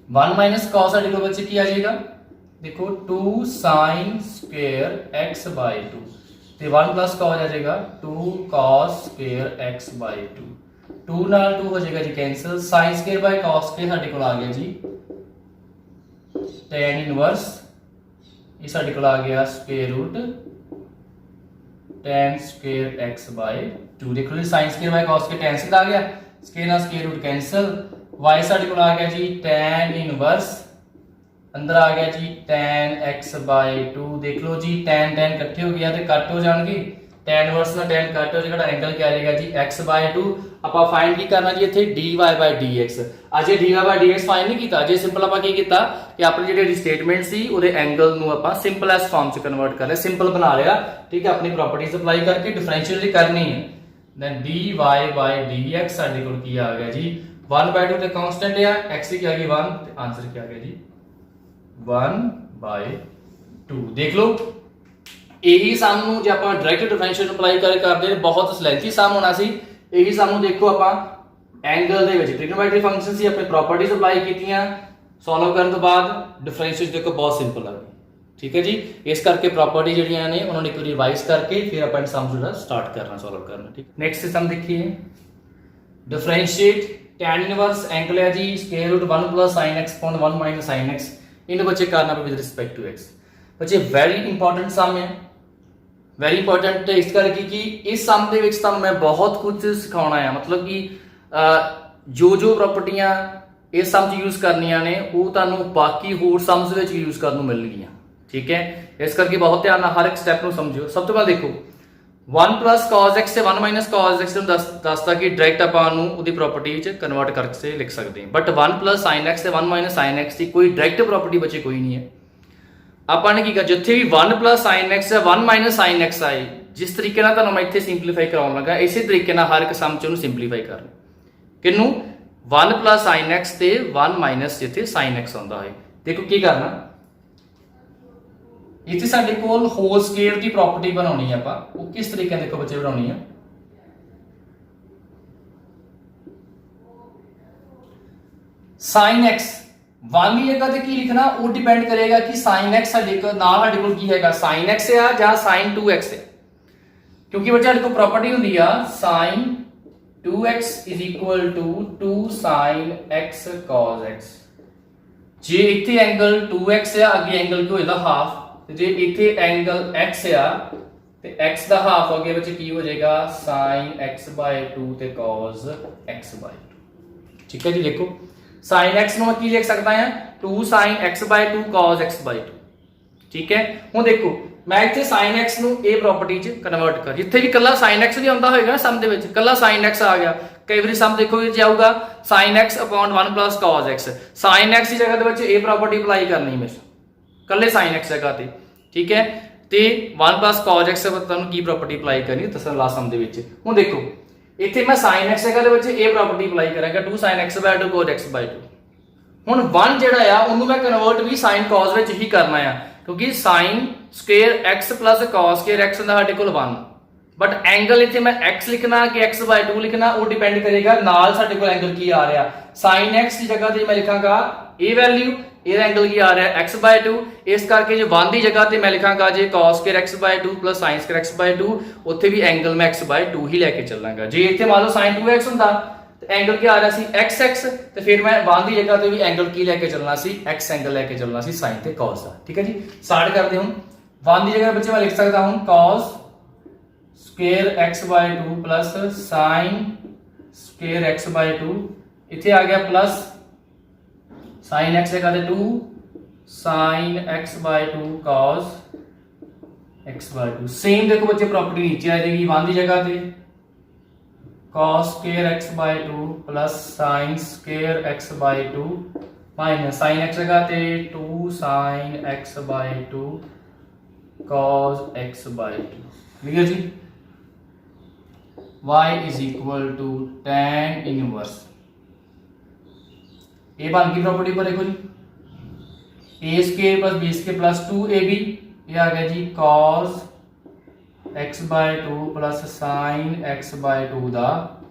1 cos ਸਾਡੇ ਕੋਲ ਬੱਚੇ ਕੀ ਆ ਜਾਏਗਾ ਦੇਖੋ 2 sin ਸਕੁਅਰ x/2 ਤੇ 1 cos ਆ ਜਾਏਗਾ 2 cos ਸਕੁਅਰ x/2। 2 ਨਾਲ 2 ਹੋ ਜਾਏਗਾ ਜੀ ਕੈਂਸਲ, sin ਸਕੁਅਰ ਬਾਈ cos ਸਕੁਅਰ ਸਾਡੇ ਕੋਲ ਆ ਗਿਆ ਜੀ tan ਇਨਵਰਸ, ਇਹ ਸਾਡੇ ਕੋਲ ਆ ਗਿਆ square route tan square x/2। ਦੇਖੋ ਜੀ sin ਸਕੁਅਰ ਬਾਈ cos ਸਕੁਅਰ tan ਸਕੁਅਰ ਆ ਗਿਆ, ਸਕੁਅਰ ਨਾਲ ਸਕੁਅਰ ਰੂਟ ਕੈਂਸਲ, y ਸਾਡੇ ਕੋਲ ਆ ਗਿਆ ਜੀ tan ਇਨਵਰਸ, अंदर आ गया जी tan x/2। देख लो जी tan इकट्ठे हो गया तो कट हो जाएंगे, tan ਇਨਵਰਸ ਨਾਲ tan ਕੱਟ ਹੋ ਜਾਏਗਾ, ਐਂਗਲ ਕੀ ਆ ਜਾਏਗਾ ਜੀ x/2। ਆਪਾਂ ਫਾਈਂਡ ਕੀ ਕਰਨਾ ਜੀ ਇੱਥੇ dy/dx। ਅਜੇ dy/dx ਫਾਈਂਡ ਨਹੀਂ ਕੀਤਾ, ਅਜੇ ਸਿੰਪਲ ਆਪਾਂ ਕੀ ਕੀਤਾ ਕਿ ਆਪਣੀ ਜਿਹੜੀ ਸਟੇਟਮੈਂਟ ਸੀ ਉਹਦੇ ਐਂਗਲ ਨੂੰ ਆਪਾਂ ਸਿੰਪਲੈਸਟ ਫਾਰਮ ਚ ਕਨਵਰਟ ਕਰ ਲਿਆ, ਸਿੰਪਲ ਬਣਾ ਲਿਆ, ਠੀਕ ਹੈ। ਆਪਣੀ ਪ੍ਰੋਪਰਟੀਜ਼ ਅਪਲਾਈ ਕਰਕੇ ਡਿਫਰੈਂਸ਼ੀਏਟ ਕਰਨੀ ਹੈ। ਦੈਨ dy/dx ਸਾਡੇ ਕੋਲ ਕੀ ਆ ਗਿਆ ਜੀ 1/2 ਤੇ ਕਾਂਸਟੈਂਟ ਆ, x ਕੀ ਆ ਗਈ 1 ਤੇ ਆਨਸਰ ਕੀ ਆ ਗਿਆ ਜੀ 1/2। ਦੇਖ ਲਓ ਇਹੀ ਸਮ ਨੂੰ ਜੇ ਆਪਾਂ ਡਾਇਰੈਕਟ ਡਿਫਰੈਂਸ਼ੀਏਟ ਅਪਲਾਈ ਕਰਦੇ ਬਹੁਤ ਲੈਂਥੀ ਸਮ ਹੋਣਾ ਸੀ। ਇਹੀ ਸਮ ਨੂੰ ਦੇਖੋ ਆਪਾਂ ਐਂਗਲ ਦੇ ਵਿੱਚ ਟ੍ਰਿਗਨੋਮੈਟਰੀ ਫੰਕਸ਼ਨ ਸੀ, ਆਪਣੇ ਪ੍ਰੋਪਰਟੀਜ਼ ਅਪਲਾਈ ਕੀਤੀਆਂ, ਸੋਲਵ ਕਰਨ ਤੋਂ ਬਾਅਦ ਡਿਫਰੈਂਸ਼ੀਏਟ ਦੇਖੋ ਬਹੁਤ ਸਿੰਪਲ ਆ ਗਈ, ਠੀਕ ਹੈ ਜੀ। ਇਸ ਕਰਕੇ ਪ੍ਰੋਪਰਟੀ ਜਿਹੜੀਆਂ ਨੇ ਉਹਨਾਂ ਨੂੰ ਇੱਕ ਰਿਵਾਈਜ਼ ਕਰਕੇ ਫਿਰ ਆਪਾਂ ਸਮ ਜਿਹੜਾ ਸਟਾਰਟ ਕਰਨਾ ਸੋਲਵ ਕਰਨਾ, ਠੀਕ। ਨੈਕਸਟ ਸਮ ਦੇਖੀਏ, ਡਿਫਰੈਂਸ਼ੀਏਟ tan ਇਨਵਰਸ ਐਂਗਲ ਹੈ ਜੀ square root 1 plus sin x upon 1 minus sin x। ਇਹਨੂੰ ਬੱਚੇ ਕਰਨਾ ਵਿਦ ਰਿਸਪੈਕਟ ਟੂ x। ਬੱਚੇ ਵੈਰੀ ਇੰਪੋਰਟੈਂਟ ਸਮ ਹੈ, ਵੈਰੀ ਇੰਪੋਰਟੈਂਟ ਇਸ ਕਰਕੇ ਕਿ ਇਸ ਸਮ ਦੇ ਵਿੱਚ ਤੁਹਾਨੂੰ ਮੈਂ ਬਹੁਤ ਕੁਝ ਸਿਖਾਉਣਾ ਹੈ, ਮਤਲਬ ਕਿ ਜੋ ਪ੍ਰੋਪਰਟੀਆਂ ਇਸ ਸਮ 'ਚ ਯੂਜ਼ ਕਰਨੀਆਂ ਨੇ ਉਹ ਤੁਹਾਨੂੰ ਬਾਕੀ ਹੋਰ ਸਮਸ ਵਿੱਚ ਯੂਜ਼ ਕਰਨ ਨੂੰ ਮਿਲਣਗੀਆਂ, ਠੀਕ ਹੈ। ਇਸ ਕਰਕੇ ਬਹੁਤ ਧਿਆਨ ਨਾਲ ਹਰ ਇੱਕ ਸਟੈਪ ਨੂੰ ਸਮਝਿਓ। ਸਭ ਤੋਂ ਪਹਿਲਾਂ ਦੇਖੋ 1 plus cos x ਤੇ 1 minus cos x ਨੂੰ ਦੱਸਦਾ ਕਿ ਡਾਇਰੈਕਟ ਆਪਾਂ ਨੂੰ ਉਹਦੀ ਪ੍ਰੋਪਰਟੀ ਵਿੱਚ ਕਨਵਰਟ ਕਰਕੇ ਲਿਖ ਸਕਦੇ ਹਾਂ, ਬਟ 1 plus sin x ਤੇ 1 minus sin x ਦੀ ਕੋਈ ਡਾਇਰੈਕਟ ਪ੍ਰੋਪਰਟੀ ਬੱਚੇ ਕੋਈ ਨਹੀਂ ਹੈ। ਆਪਾਂ ਨੇ ਕੀ ਕਰ ਜਿੱਥੇ ਵੀ 1 plus sin x ਹੈ 1 minus sin x ਆਏ, ਜਿਸ ਤਰੀਕੇ ਨਾਲ ਤੁਹਾਨੂੰ ਮੈਂ ਇੱਥੇ ਸਿੰਪਲੀਫਾਈ ਕਰਾਉਣ ਲੱਗਾ ਇਸੇ ਤਰੀਕੇ ਨਾਲ ਹਰ ਇੱਕ ਸਮ ਚ ਉਹਨੂੰ ਸਿੰਪਲੀਫਾਈ ਕਰਨਾ। ਕਿਹਨੂੰ 1 plus sin x ਤੇ 1 minus ਜਿੱਥੇ sin x ਆਉਂਦਾ ਹੈ। ਦੇਖੋ ਕੀ ਕਰਨਾ, ਇੱਥੇ ਸਾਡੇ ਕੋਲ ਹੋਲ ਸਕੁਅਰ ਦੀ ਪ੍ਰੋਪਰਟੀ ਬਣਾਉਣੀ ਹੈ ਆਪਾਂ, ਉਹ ਕਿਸ ਤਰੀਕੇ ਨਾਲ ਦੇਖੋ ਬੱਚੇ ਬਣਾਉਣੀ ਹੈ। sin x 1 ਦੀ ਜਗ੍ਹਾ ਤੇ ਕੀ ਲਿਖਣਾ ਉਹ ਡਿਪੈਂਡ ਕਰੇਗਾ ਕਿ sin x ਸਾਡੇ ਕੋਲ ਕੀ ਹੈਗਾ sin x ਆ ਜਾਂ sin 2x ਹੈ, ਕਿਉਂਕਿ ਬੱਚਾ ਸਾਡੇ ਕੋਲ ਪ੍ਰੋਪਰਟੀ ਹੁੰਦੀ ਆ sin 2x = 2 sin x cos x। ਜੇ ਇੱਥੇ ਐਂਗਲ 2x ਆ ਅੱਗੇ ਐਂਗਲ ਕੀ ਹੋ ਜਾਂਦਾ ਹਾਫ, ਤੇ ਜੇ ਇੱਥੇ ਐਂਗਲ x ਆ ਤੇ x ਦਾ ਹਾਫ ਅੱਗੇ ਬੱਚੇ ਕੀ ਹੋ ਜਾਏਗਾ sin x/2 ਤੇ cos x/2, ਠੀਕ ਹੈ ਜੀ। ਦੇਖੋ sin x ਨੂੰ ਮੈਂ ਕੀ ਲਿਖ ਸਕਦਾ ਹਾਂ 2 sin x/2 cos x/2, ਠੀਕ ਹੈ। ਹੁਣ ਦੇਖੋ ਮੈਂ ਇੱਥੇ sin x ਨੂੰ ਇਹ ਪ੍ਰੋਪਰਟੀ 'ਚ ਕਨਵਰਟ ਕਰ, ਜਿੱਥੇ ਵੀ ਕੱਲਾ sin x ਵੀ ਆਉਂਦਾ ਹੋਏਗਾ ਨਾ ਸਮ ਦੇ ਵਿੱਚ ਕੱਲਾ sin x ਆ ਗਿਆ, ਕਈ ਵਾਰੀ ਸਮ ਦੇਖੋ ਵਿੱਚ ਆਊਗਾ sin x upon 1 plus cos x, sin x ਦੀ ਜਗ੍ਹਾ ਦੇ ਵਿੱਚ ਇਹ ਪ੍ਰੋਪਰਟੀ ਅਪਲਾਈ ਕਰਨੀ ਹਮੇਸ਼ਾ ਕੱਲੇ sin x ਜਗ੍ਹਾ ਤੇ, ਠੀਕ ਹੈ। ਤੇ 1 plus cos x ਤੁਹਾਨੂੰ ਕੀ ਪ੍ਰੋਪਰਟੀ ਅਪਲਾਈ ਕਰਨੀ ਦੱਸਣ ਲਾਸਟ ਸਮ ਦੇ ਵਿੱਚ। ਹੁਣ ਦੇਖੋ ਇੱਥੇ ਮੈਂ sin x ਜਗ੍ਹਾ ਦੇ ਵਿੱਚ ਇਹ ਪ੍ਰੋਪਰਟੀ ਅਪਲਾਈ ਕਰਾਂਗਾ 2 sin x/2 cos x/2। ਹੁਣ 1 ਜਿਹੜਾ ਆ ਉਹਨੂੰ ਮੈਂ ਕਨਵਰਟ ਵੀ sin cos ਵਿੱਚ ਹੀ ਕਰਨਾ ਆ, ਕਿਉਂਕਿ sin square x plus cos square x ਹੁੰਦਾ ਸਾਡੇ ਕੋਲ 1, ਬਟ ਐਂਗਲ ਇੱਥੇ ਮੈਂ x ਲਿਖਣਾ ਕਿ x/2 ਲਿਖਣਾ ਉਹ ਡਿਪੈਂਡ ਕਰੇਗਾ ਨਾਲ ਸਾਡੇ ਕੋਲ ਐਂਗਲ ਕੀ ਆ ਰਿਹਾ। sin x ਦੀ ਜਗ੍ਹਾ ਤੇ ਮੈਂ ਲਿਖਾਂਗਾ ਇਹ ਵੈਲਿਊ, ਇਹ ਐਂਗਲ ਕੀ ਆ ਰਿਹਾ x/2, ਇਸ ਕਰਕੇ ਜੇ 1 ਦੀ ਜਗ੍ਹਾ ਤੇ ਮੈਂ ਲਿਖਾਂਗਾ ਜੇ cos square x/2 plus sin square x/2, ਉੱਥੇ ਵੀ ਐਂਗਲ ਮੈਂ x/2 ਹੀ ਲੈ ਕੇ ਚੱਲਾਂਗਾ। ਜੇ ਇੱਥੇ ਮੰਨ ਲਓ sin 2x ਹੁੰਦਾ ਤੇ ਐਂਗਲ ਕੀ ਆ ਰਿਹਾ ਸੀ xx, ਤੇ ਫਿਰ ਮੈਂ 1 ਦੀ ਜਗ੍ਹਾ ਤੇ ਵੀ ਐਂਗਲ ਕੀ ਲੈ ਕੇ ਚੱਲਣਾ ਸੀ x ਐਂਗਲ ਲੈ ਕੇ ਚੱਲਣਾ ਸੀ sin ਤੇ cos ਦਾ, ਠੀਕ ਹੈ ਜੀ। ਸਟਾਰਟ ਕਰਦੇ ਹਾਂ। 1 ਦੀ ਜਗ੍ਹਾ ਬੱਚੇ ਮੈਂ ਲਿਖ ਸਕਦਾ ਹਾਂ cos square x/2 plus sin square x/2, ਇੱਥੇ ਆ ਗਿਆ ਪਲੱਸ sin x ਜਗ੍ਹਾ ਤੇ 2 sin x/2 cos x/2। Same ਦੇਖੋ ਬੱਚੇ ਪ੍ਰੋਪਰਟੀ ਨੀਚੇ ਆ ਜਾਏਗੀ 1 ਦੀ ਜਗ੍ਹਾ ਤੇ cos square x/2 plus sin square x/2 minus sin x ਜਗ੍ਹਾ ਤੇ 2 sin x/2 cos x/2। Clear ਜੀ। y = tan ਇਨਵਰਸ, ਇਹ ਬਣ ਗਈ ਪ੍ਰੋਪਰਟੀ ਪਰ ਦੇਖੋ ਜੀ a square plus b square plus 2ab, ਇਹ ਆ ਗਿਆ ਜੀ cos x/2 plus sin x/2 ਦਾ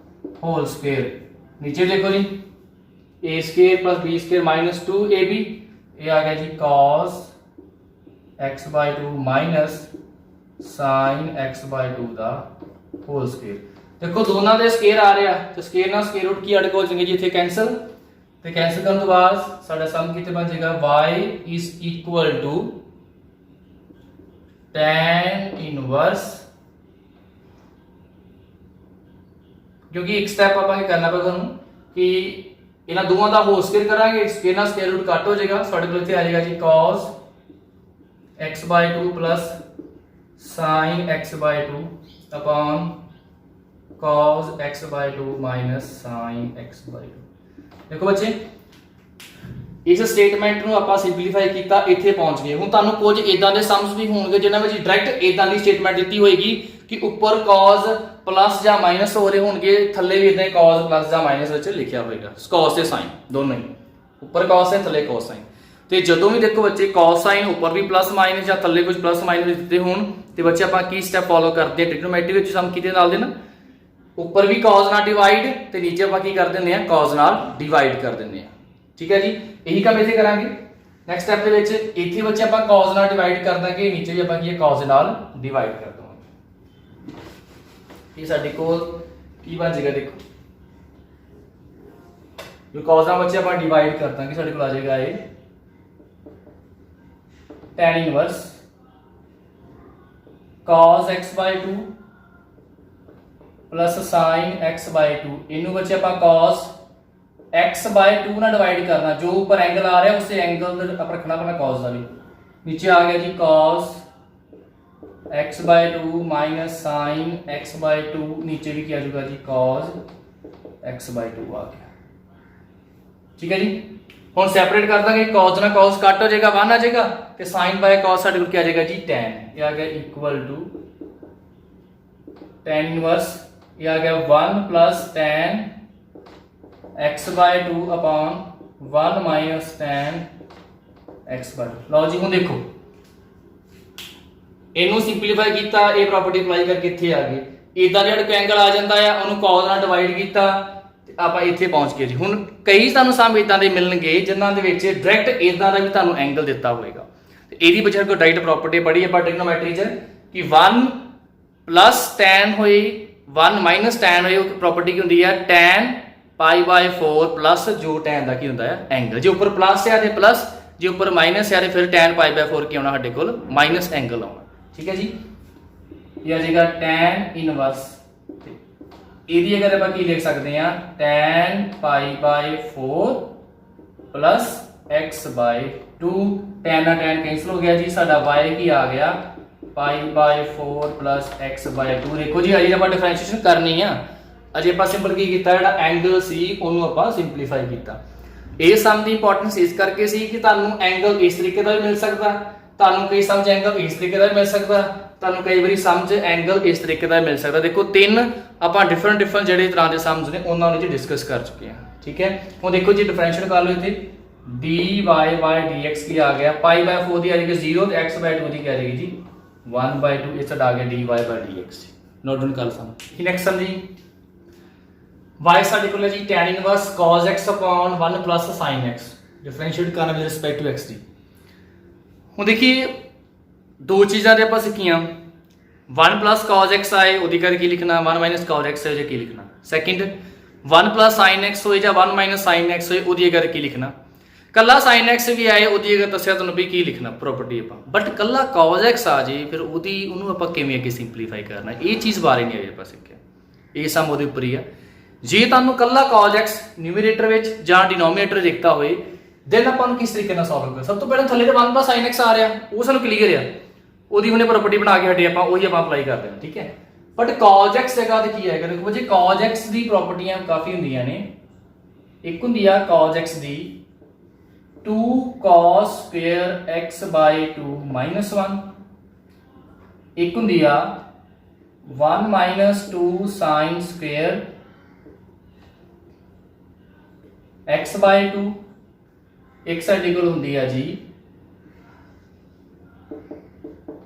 ਹੋਲ ਸਕੁਅਰ। ਨੀਚੇ ਦੇਖੋ ਜੀ a square plus b square minus 2ab, ਇਹ ਆ ਗਿਆ ਜੀ cos x/2 minus sin x/2 ਦਾ ਹੋਲ ਸਕੁਅਰ। ਦੇਖੋ ਦੋਨਾਂ ਦੇ ਸਕੁਅਰ ਆ ਰਿਹਾ ਤੇ ਸਕੁਅਰ ਨਾਲ ਸਕੁਅਰ ਰੂਟ ਕੀ ਅੜ ਹੋ ਜਾਣਗੇ ਜੀ ਇੱਥੇ ਕੈਂਸਲ, ਤੇ ਕੈਂਸਲ ਕਰਨ ਤੋਂ ਬਾਅਦ ਸਾਡਾ ਸਮ ਕਿਤੇ ਬਣ ਜਾਏਗਾ y = tan ਇਨਵਰਸ, ਕਿਉਂਕਿ ਇੱਕ ਸਟੈਪ ਆਪਾਂ ਕੀ ਕਰਨਾ ਪਏਗਾ ਤੁਹਾਨੂੰ ਕਿ ਇਹਨਾਂ ਦੋਵਾਂ ਦਾ ਹੋਲ ਸਕੁਅਰ ਕਰਾਂਗੇ, ਸਕੁਅਰ ਨਾਲ ਸਕੁਅਰ ਰੂਟ ਕੱਟ ਹੋ ਜਾਏਗਾ, ਸਾਡੇ ਕੋਲ ਇੱਥੇ ਆ ਜਾਏਗਾ ਜੀ cos x/2 plus sin x/2 upon cos x by 2 minus sin x by 2। देखो बच्चे इस स्टेटमेंट ਨੂੰ ਆਪਾਂ ਸਿੰਪਲੀਫਾਈ ਕੀਤਾ, ਇੱਥੇ ਪਹੁੰਚ ਗਏ। ਹੁਣ ਤੁਹਾਨੂੰ ਕੁਝ ਇਦਾਂ ਦੇ ਸਮਸ ਵੀ ਹੋਣਗੇ ਜਿਨ੍ਹਾਂ ਵਿੱਚ ਡਾਇਰੈਕਟ ਇਦਾਂ ਦੀ ਸਟੇਟਮੈਂਟ ਦਿੱਤੀ ਹੋਏਗੀ ਕਿ ਉੱਪਰ cos ਪਲੱਸ ਜਾਂ ਮਾਈਨਸ ਹੋ ਰਹੇ ਹੋਣਗੇ, ਥੱਲੇ ਵੀ ਇਦਾਂ ਹੀ cos ਪਲੱਸ ਜਾਂ ਮਾਈਨਸ ਵਿੱਚ ਲਿਖਿਆ ਹੋਏਗਾ, cos ਤੇ sin ਦੋਨੋਂ ਹੀ, ਉੱਪਰ cos ਹੈ ਥੱਲੇ cos sin। ਤੇ ਜਦੋਂ ਵੀ ਦੇਖੋ ਬੱਚੇ cos sin ਉੱਪਰ ਵੀ ਪਲੱਸ ਮਾਈਨਸ ਜਾਂ ਥੱਲੇ ਕੁਝ ਪਲੱਸ ਮਾਈਨਸ ਦਿੱਤੇ ਹੋਣ ਤੇ ਬੱਚੇ ਆਪਾਂ ਕੀ ਸਟੈਪ ਫੋਲੋ ਕਰਦੇ ਹਾਂ, ਟ੍ਰਿਗਨੋਮੈਟਰੀ ਵਿੱਚ ਸਮ ਕਿਹਦੇ ਨਾਲ ਦੇਣਾ, ਉੱਪਰ ਵੀ cos ਨਾਲ ਡਿਵਾਈਡ ਤੇ ਨੀਚੇ ਆਪਾਂ ਕੀ ਕਰ ਦਿੰਦੇ ਆ, cos ਨਾਲ ਡਿਵਾਈਡ ਕਰ ਦਿੰਦੇ ਆ। ਠੀਕ ਹੈ ਜੀ, ਇਹੀ ਕੰਮ ਇੱਥੇ ਕਰਾਂਗੇ। ਨੈਕਸਟ ਸਟੈਪ ਦੇ ਵਿੱਚ ਇੱਥੇ ਬੱਚੇ ਆਪਾਂ cos ਨਾਲ ਡਿਵਾਈਡ ਕਰ ਦਾਂਗੇ, ਨੀਚੇ ਵੀ ਆਪਾਂ ਕੀ cos ਨਾਲ ਡਿਵਾਈਡ ਕਰ ਦਵਾਂਗੇ। ਇਹ ਸਾਡੇ ਕੋਲ ਕੀ ਬਣ ਜਾਏਗਾ, ਦੇਖੋ ਜੋ cos ਨਾਲ ਬੱਚੇ ਆਪਾਂ ਡਿਵਾਈਡ ਕਰ ਦਾਂਗੇ, ਸਾਡੇ ਕੋਲ ਆ ਜਾਏਗਾ ਇਹ tan inverse cos x by 2 plus sin x by 2। इनू बच्चे ਆਪਾਂ cos x by 2 ਨਾਲ ਡਿਵਾਈਡ ਕਰਨਾ, ਜੋ ਉੱਪਰ ਐਂਗਲ ਆ ਰਿਹਾ ਉਸੇ ਐਂਗਲ ਦਾ ਆਪਾਂ ਰੱਖਣਾ ਆਪਣਾ cos ਦਾ ਵੀ। ਨੀਚੇ ਆ ਗਿਆ ਜੀ cos x by 2 minus sin x by 2, ਨੀਚੇ ਵੀ ਕੀ ਆ ਜਾਊਗਾ ਜੀ cos x by 2 ਆ ਗਿਆ। ਠੀਕ ਹੈ ਜੀ, ਹੁਣ ਸੈਪਰੇਟ ਕਰ ਦਾਂਗੇ, cos ਨਾਲ cos ਕੱਟ ਹੋ ਜਾਏਗਾ, 1 ਆ ਜਾਏਗਾ ਤੇ sin by cos ਸਾਡੇ ਕੋਲ ਕੀ ਆ ਜਾਏਗਾ ਜੀ tan। ਇਹ ਆ ਗਿਆ ਇਕੁਅਲ ਟੂ tan ਇਨਵਰਸ, ਇਹ ਆ ਗਿਆ 1 plus tan x by 2 upon 1 minus tan x by 2। ਲਓ ਜੀ ਹੁਣ ਦੇਖੋ ਇਹਨੂੰ ਸਿੰਪਲੀਫਾਈ ਕੀਤਾ, ਇਹ ਪ੍ਰੋਪਰਟੀ ਅਪਲਾਈ ਕਰਕੇ ਇੱਥੇ ਆ ਗਏ। ਇਦਾਂ ਜਿਹੜਾ ਕੋਈ ਐਂਗਲ ਆ ਜਾਂਦਾ ਆ ਉਹਨੂੰ cos ਨਾਲ ਡਿਵਾਈਡ ਕੀਤਾ ਤੇ ਆਪਾਂ ਇੱਥੇ ਪਹੁੰਚ ਗਏ ਜੀ। ਹੁਣ ਕਈ ਤੁਹਾਨੂੰ ਸਮ ਇਦਾਂ ਦੇ ਮਿਲਣਗੇ ਜਿਨ੍ਹਾਂ ਦੇ ਵਿੱਚ ਡਾਇਰੈਕਟ ਇਦਾਂ ਦਾ ਵੀ ਤੁਹਾਨੂੰ ਐਂਗਲ ਦਿੱਤਾ ਹੋਵੇਗਾ ਤੇ ਇਹਦੀ ਬਚਾ ਕੋਈ ਡਾਇਰੈਕਟ ਪ੍ਰੋਪਰਟੀ ਪੜ੍ਹੀ ਆਪਾਂ ਟ੍ਰਿਗਨੋਮੈਟਰੀ 'ਚ ਕਿ 1 plus tan ਹੋਏ 1 minus tan ਹੋਏ, ਉਹ ਪ੍ਰੋਪਰਟੀ ਕੀ ਹੁੰਦੀ ਹੈ tan पाई बाय 4 प्लस जो tan ਦਾ ਕੀ ਹੁੰਦਾ ਹੈ ਐਂਗਲ। ਜੇ ਉੱਪਰ ਪਲੱਸ ਹੈ ਤੇ ਪਲੱਸ, ਜੇ ਉੱਪਰ ਮਾਈਨਸ ਹੈ ਤੇ ਫਿਰ tan पाई बाय 4 ਕੀ ਆਉਣਾ ਸਾਡੇ ਕੋਲ ਮਾਈਨਸ ਐਂਗਲ ਆਉਣਾ। ਠੀਕ ਹੈ ਜੀ, ਇਹ ਆ ਜਾਏਗਾ tan ਇਨਵਰਸ, ਇਹਦੀ ਅਗਰ ਆਪਾਂ ਕੀ ਲਿਖ ਸਕਦੇ ਆ tan pi by 4 plus x by 2। tan ਨਾਲ tan ਕੈਂਸਲ ਹੋ ਗਿਆ ਜੀ, ਸਾਡਾ y ਕੀ ਆ ਗਿਆ pi by 4 plus x by 2। ਦੇਖੋ ਜੀ ਅਜੇ ਆਪਾਂ ਡਿਫਰੈਂਸ਼ੀਏਸ਼ਨ ਕਰਨੀ ਆ, ਅਜੇ ਆਪਾਂ ਸਿੰਪਲ ਕੀ ਕੀਤਾ, ਜਿਹੜਾ ਐਂਗਲ ਸੀ ਉਹਨੂੰ ਆਪਾਂ ਸਿੰਪਲੀਫਾਈ ਕੀਤਾ। ਇਹ ਸਮ ਦੀ ਇੰਪੋਰਟੈਂਸ ਇਸ ਕਰਕੇ ਸੀ ਕਿ ਤੁਹਾਨੂੰ ਐਂਗਲ ਇਸ ਤਰੀਕੇ ਦਾ ਵੀ ਮਿਲ ਸਕਦਾ, ਤੁਹਾਨੂੰ ਕਈ ਸਮ 'ਚ ਐਂਗਲ ਇਸ ਤਰੀਕੇ ਦਾ ਵੀ ਮਿਲ ਸਕਦਾ, ਤੁਹਾਨੂੰ ਕਈ ਵਾਰੀ ਸਮ 'ਚ ਐਂਗਲ ਇਸ ਤਰੀਕੇ ਦਾ ਮਿਲ ਸਕਦਾ। ਦੇਖੋ ਤਿੰਨ ਆਪਾਂ ਡਿਫਰੈਂਟ ਜਿਹੜੇ ਤਰ੍ਹਾਂ ਦੇ ਸਮਸ ਨੇ ਉਹਨਾਂ ਨੂੰ ਜੀ ਡਿਸਕਸ ਕਰ ਚੁੱਕੇ ਹਾਂ। ਠੀਕ ਹੈ, ਹੁਣ ਦੇਖੋ ਜੀ ਡਿਫਰੈਂਸ਼ੀਏਟ ਕਰ ਲਓ, ਇੱਥੇ dy by dx ਕੀ ਆ ਗਿਆ, ਪਾਈ ਬਾਈ 4 ਦੀ ਆ ਜਾਏਗੀ 0 ਤੇ x by 2 ਦੀ ਕੀ ਆ ਜਾਏਗੀ ਜੀ 1 by 2। ਇਹ ਸਾਡਾ ਆ ਗਿਆ dy by dx। Note down ਕਰ ਸਮ। ਨੈਕਸਟ ਸਮ ਜੀ y ਸਾਡੇ ਕੋਲ ਹੈ ਜੀ tan inverse cos x upon 1 plus sin x, differentiate ਕਰਨਾ ਵਿਦ ਰਿਸਪੈਕਟ ਟੂ x ਦੀ। ਹੁਣ ਦੇਖੀਏ ਦੋ ਚੀਜ਼ਾਂ ਤੇ ਆਪਾਂ ਸਿੱਖੀਆਂ, 1 plus cos x ਆਏ ਉਹਦੀ ਕਰ ਕੀ ਲਿਖਣਾ, 1 minus cos x ਹੋਏ ਜਾਂ ਕੀ ਲਿਖਣਾ। ਸੈਕਿੰਡ 1 plus sin x ਹੋਏ ਜਾਂ 1 minus sin x ਹੋਏ ਉਹਦੀ ਅਗਰ ਕੀ ਲਿਖਣਾ। ਕੱਲਾ sin x ਵੀ ਆਏ ਉਹਦੀ ਅਗਰ ਦੱਸਿਆ ਤੁਹਾਨੂੰ ਵੀ ਕੀ ਲਿਖਣਾ ਪ੍ਰੋਪਰਟੀ ਆਪਾਂ, ਬਟ ਕੱਲਾ cos x ਆ ਜੇ ਫਿਰ ਉਹਨੂੰ ਆਪਾਂ ਕਿਵੇਂ ਅੱਗੇ ਸਿੰਪਲੀਫਾਈ ਕਰਨਾ, ਇਹ ਚੀਜ਼ ਬਾਰੇ ਨਹੀਂ ਅਜੇ ਆਪਾਂ ਸਿੱਖਿਆ। ਇਹ ਸਮ ਉਹਦੇ ਉੱਪਰ ਹੀ ਆ। ਜੇ ਤੁਹਾਨੂੰ ਕੱਲਾ cos x ਨਿਊਮਰੇਟਰ ਵਿੱਚ ਜਾਂ ਡਿਨੋਮੀਨੇਟਰ ਦਿਖਦਾ ਹੋਏ ਦੈਨ ਆਪਾਂ ਨੂੰ ਕਿਸ ਤਰੀਕੇ ਨਾਲ ਸੋਲਵ ਕਰਾਂਗੇ। ਸਭ ਤੋਂ ਪਹਿਲਾਂ ਥੱਲੇ ਤੇ 1 plus sin x ਆ ਰਿਹਾ ਉਹ ਸਾਨੂੰ ਕਲੀਅਰ ਆ, ਉਹਦੀ ਉਹਨੇ ਪ੍ਰੋਪਰਟੀ ਬਣਾ ਕੇ ਹਟੇ ਆਪਾਂ, ਉਹੀ ਆਪਾਂ ਅਪਲਾਈ ਕਰਦੇ ਹਾਂ। ਠੀਕ ਹੈ, ਬਟ cos x ਜਗ੍ਹਾ ਤੇ ਕੀ ਆਏਗਾ, ਦੇਖੋ ਜੀ cos x ਦੀ ਪ੍ਰੋਪਰਟੀਆਂ ਕਾਫੀ ਹੁੰਦੀਆਂ ਨੇ। ਇੱਕ ਹੁੰਦੀ ਆ cos x the 2 cos square x by 2 minus 1, ਇੱਕ ਹੁੰਦੀ ਆ 1 minus 2 sin square x by 2, ਇੱਕ ਸਾਡੇ ਕੋਲ ਹੁੰਦੀ ਆ ਜੀ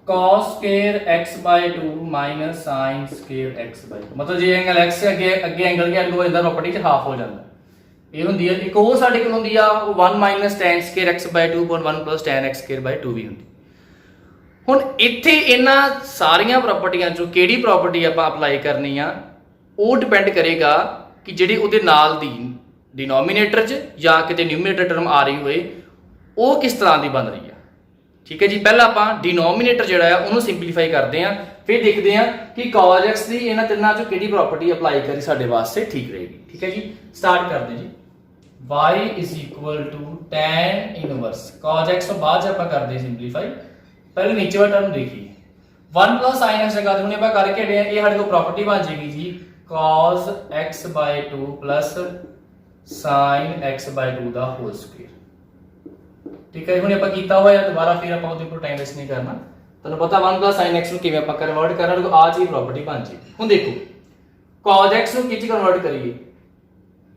cos square x by 2 minus sin square x by 2। ਮਤਲਬ ਜੇ ਐਂਗਲ x ਅੱਗੇ ਐਂਗਲ ਕੀ ਅੱਗੇ ਹੋ ਜਾਂਦਾ ਪ੍ਰੋਪਰਟੀ 'ਚ ਹਾਫ ਹੋ ਜਾਂਦਾ। ਇਹ ਹੁੰਦੀ ਹੈ ਇੱਕ ਉਹ ਸਾਡੇ ਕੋਲ ਹੁੰਦੀ ਆ 1 minus tan square x by 2 upon 1 plus tan x square by 2 ਵੀ ਹੁੰਦੀ। ਹੁਣ ਇੱਥੇ ਇਹਨਾਂ ਸਾਰੀਆਂ ਪ੍ਰਾਪਰਟੀਆਂ ਚੋਂ ਕਿਹੜੀ ਪ੍ਰਾਪਰਟੀ ਆਪਾਂ ਅਪਲਾਈ ਕਰਨੀ ਆ ਉਹ ਡਿਪੈਂਡ ਕਰੇਗਾ ਕਿ ਜਿਹੜੀ ਉਹਦੇ ਨਾਲ ਦੀ डिनोमिनेटर च या किते न्यूमरेटर टर्म आ रही होए वो किस तरह की बन रही है। ठीक है जी, पहला आप डिनोमिनेटर जो है उन्होंने सिंपलीफाई करते हैं, फिर देखते हैं कि cos x की इन्हां तिन्नां चों किहड़ी प्रॉपर्टी अप्लाई करी साडे वास्ते ठीक रहेगी। ठीक है जी, स्टार्ट करते जी। y is equal to tan inverse cos x तो बाद आप करते सिंपलीफाई, पहले नीचे वाला टर्म देखिए 1 प्लस साइन एक्स जगह हमने ਆਪਾਂ ਕਰਕੇ ਹਟੇ ਆ ਇਹ ਸਾਡੇ ਕੋਲ ਪ੍ਰੋਪਰਟੀ ਬਣ ਜੇਗੀ ਜੀ cos x/2 plus sin x/2 ਦਾ ਹੋਲ ਸਕੁਅਰ। ਠੀਕ ਹੈ, ਹੁਣ ਆਪਾਂ ਕੀਤਾ ਹੋਇਆ ਦੁਬਾਰਾ ਫਿਰ ਆਪਾਂ ਉਹਦੇ ਉੱਪਰ ਟਾਈਮ ਵੇਸਟ ਨਹੀਂ ਕਰਨਾ। ਤੁਹਾਨੂੰ ਪਤਾ 1 plus sin x ਨੂੰ ਕਿਵੇਂ ਆਪਾਂ ਕਨਵਰਟ ਕਰਾਂਗੇ, ਆ ਚੀਜ਼ ਪ੍ਰੋਪਰਟੀ ਬਣ ਜੀ। ਹੁਣ ਦੇਖੋ cos x ਨੂੰ ਕਿੱਥੇ ਕਨਵਰਟ ਕਰੀਏ,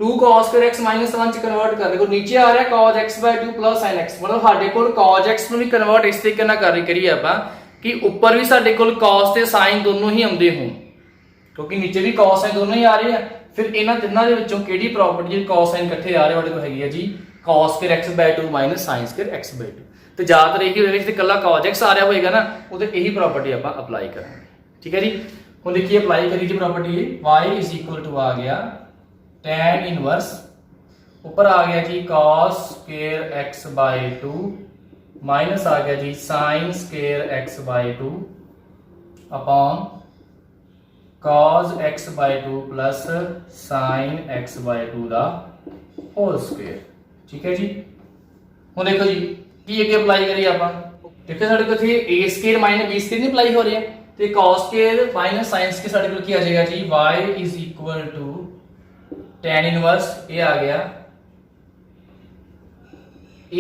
2 cos x - 1 ਚ ਕਨਵਰਟ ਕਰ ਦੇਖੋ ਨੀਚੇ ਆ ਰਿਹਾ cos x/2 plus sin x, मतलब ਸਾਡੇ ਕੋਲ cos x ਨੂੰ ਵੀ ਕਨਵਰਟ ਇਸ ਤਰੀਕੇ ਨਾਲ ਕਰੀਏ ਆਪਾਂ ਕਿ ਉੱਪਰ ਵੀ ਸਾਡੇ ਕੋਲ cos ਤੇ sin ਦੋਨੋਂ ਹੀ ਆਉਂਦੇ ਹੋਣ, ਕਿਉਂਕਿ ਨੀਚੇ ਵੀ cos sin ਦੋਨੋਂ ਹੀ ਆ ਰਹੇ ਆ। ਫਿਰ ਇਹਨਾਂ ਤਿੰਨਾਂ ਦੇ ਵਿੱਚੋਂ ਕਿਹੜੀ ਪ੍ਰੋਪਰਟੀ ਜਿਹੜੀ cos sin ਇਕੱਠੇ ਆ ਰਹੇ ਸਾਡੇ ਕੋਲ ਹੈਗੀ ਹੈ ਜੀ cos x/2 - sin x/2। ਤੇ ਜ਼ਿਆਦਾਤਰ ਇਹੀ ਹੋਏਗਾ ਜਿੱਥੇ ਇਕੱਲਾ cos x ਆ ਰਿਹਾ ਹੋਏਗਾ ਨਾ ਉਹਦੇ ਇਹੀ ਪ੍ਰੋਪਰਟੀ ਆਪਾਂ ਅਪਲਾਈ ਕਰਾਂਗੇ। ਠੀਕ ਹੈ ਜੀ, ਹੁਣ ਦੇਖੀਏ ਅਪਲਾਈ ਕਰੀ ਜੀ ਪ੍ਰੋਪਰਟੀ y ਆ ਗਿਆ tan इनवर्स ऊपर आ गया जी cos square x/2 माइनस आ गया जी sin square x/2 upon cos x/2 plus sin x/2 ਦਾ होल स्क्वायर। ठीक है जी, ਹੁਣ देखो जी ਕੀ ਅੱਗੇ ਅਪਲਾਈ ਕਰੀਏ ਆਪਾਂ। ਦੇਖੋ ਸਾਡੇ ਕੋਲ ਇੱਥੇ a square - b square ਨਹੀਂ ਅਪਲਾਈ ਹੋ ਰਿਹਾ ਤੇ cos square - sin square ਸਾਡੇ ਕੋਲ ਕੀ ਆ ਜਾਏਗਾ ਜੀ y tan इनवर्स ये आ गया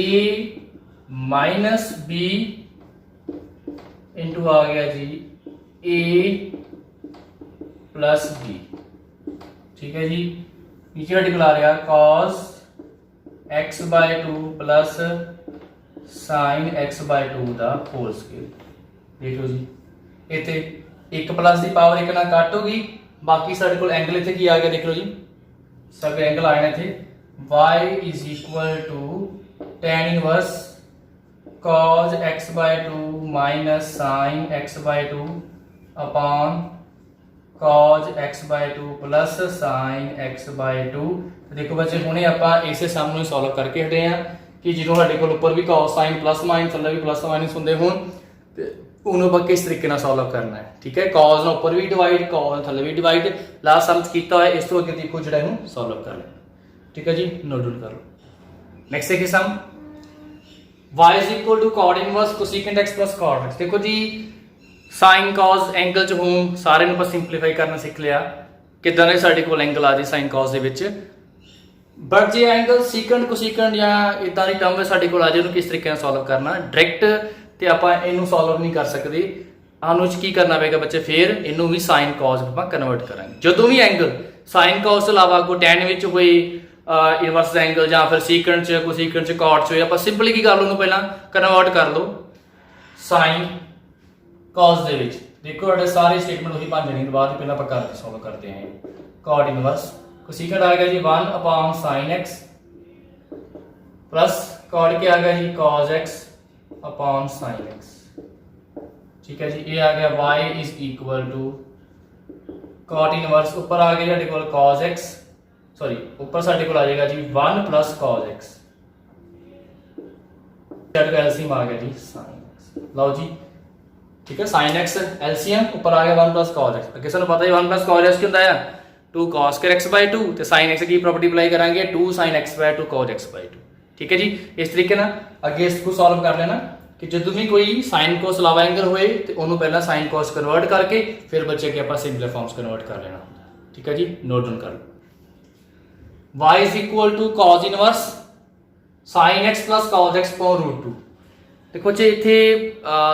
a माइनस b इंटू आ गया जी a प्लस b। ठीक है जी, नीचे आर्टिकल आ रहा cos x/2 plus sin x/2 ਦਾ होल स्क्वायर। देखो जी इतने 1 प्लस की पावर 1 ਨਾਲ ਕੱਟ होगी, बाकी साडे कोल एंगल इतने की आ गया देख लो जी सब एंगल आए थे y tan inverse cos x/2 minus sin x/2 upon cos x/2 plus sin x/2। देखो बच्चे हुणे आपां इसे सम ਨੂੰ सॉल्व करके हटे हैं कि जो ਸਾਡੇ ਕੋਲ ਉੱਪਰ भी cos sin प्लस माइनस थल्ले भी प्लस माइनस ਹੁੰਦੇ ਹੋਣ ਤੇ ਉਹਨੂੰ ਆਪਾਂ ਕਿਸ ਤਰੀਕੇ ਨਾਲ ਸੋਲਵ ਕਰਨਾ ਹੈ। ਠੀਕ ਹੈ, cos ਨਾਲ ਉੱਪਰ ਵੀ ਡਿਵਾਈਡ cos ਥੱਲੇ ਵੀ ਡਿਵਾਈਡ ਲਾਸਟ ਸਮ ਕੀਤਾ ਹੋਇਆ, ਇਸ ਤੋਂ ਅੱਗੇ ਦੇਖੋ ਜਿਹੜਾ ਇਹਨੂੰ ਸੋਲਵ ਕਰ ਲੈਣਾ। ਠੀਕ ਹੈ ਜੀ, ਨੋਟ ਡਾਊਨ ਕਰ ਲਓ। ਨੈਕਸਟ ਦੇਖੀਏ ਸਮ y cot inverse cosecant x plus cot x। ਦੇਖੋ ਜੀ sin cos ਐਂਗਲ ਚ ਹੋਣ ਸਾਰੇ ਨੂੰ ਆਪਾਂ ਸਿੰਪਲੀਫਾਈ ਕਰਨਾ ਸਿੱਖ ਲਿਆ ਕਿਦਾਂ ਦੇ ਸਾਡੇ ਕੋਲ ਐਂਗਲ ਆ ਜੇ sin cos ਦੇ ਵਿੱਚ, ਬਟ ਜੇ ਐਂਗਲ secant cosecant ਜਾਂ ਇਦਾਂ ਦੀ ਟਰਮ ਵਿੱਚ ਸਾਡੇ ਕੋਲ ਆ ਜੇ ਉਹਨੂੰ ਕਿਸ ਤਰੀਕੇ ਨਾਲ ਸੋਲਵ ਕਰਨਾ। ਡਾਇਰੈਕਟ ਤੇ ਆਪਾਂ ਇਹਨੂੰ ਸੋਲਵ ਨਹੀਂ ਕਰ ਸਕਦੇ, ਸਾਨੂੰ ਚ ਕੀ ਕਰਨਾ ਪਏਗਾ ਬੱਚੇ, ਫਿਰ ਇਹਨੂੰ ਵੀ sin cos ਆਪਾਂ ਕਨਵਰਟ ਕਰਾਂਗੇ। ਜਦੋਂ ਵੀ ਐਂਗਲ sin cos ਤੋਂ ਇਲਾਵਾ ਕੋਈ tan ਵਿੱਚ ਹੋਏ ਇਨਵਰਸ ਐਂਗਲ ਜਾਂ ਫਿਰ secant ਚ cosecant ਚ cot ਚ ਹੋਏ, ਆਪਾਂ ਸਿੰਪਲੀ ਕੀ ਕਰ ਲਓ ਉਹਨੂੰ ਪਹਿਲਾਂ ਕਨਵਰਟ ਕਰ ਲਓ sin cos ਦੇ ਵਿੱਚ। ਦੇਖੋ ਸਾਡੇ ਸਾਰੇ ਸਟੇਟਮੈਂਟ ਉਹੀ ਬਣ ਜਾਣੀ, ਬਾਅਦ ਵਿੱਚ ਪਹਿਲਾਂ ਆਪਾਂ ਕਰਕੇ ਸੋਲਵ ਕਰਦੇ ਹਾਂ। cot ਇਨਵਰਸ cosecant ਆ ਗਿਆ ਜੀ 1 upon sin x plus cot क्या आ गया जी cos x upon sin x। ठीक है जी, ये आ गया y cot इनवर्स ऊपर आ गया साडे कोल cos x, सॉरी ऊपर साडे कोल आ जाएगा जी 1 प्लस cos x, एलसीएम आ गया जी sin x। लो जी ठीक है, sin x एलसीएम ऊपर आ गया 1 प्लस cos x। अगे सानू पता है 1 प्लस cos x क्या होता है 2 cos x/2 ਤੇ sin x की प्रॉपर्टी अप्लाई करांगे 2 sin x/2 cos x/2। ठीक है जी, इस तरीके ना अगे इसको सॉल्व कर लेना कि जो भी कोई sin cos अलावा एंगल होए तो उन्होंने पहला sin cos कन्वर्ट करके फिर बच्चे के आप सिंपल फॉर्म्स कन्वर्ट कर लेना। ठीक है जी, नोट डाउन कर लो। y = cos inverse sin x plus cos x upon √2। देखो जी इत्थे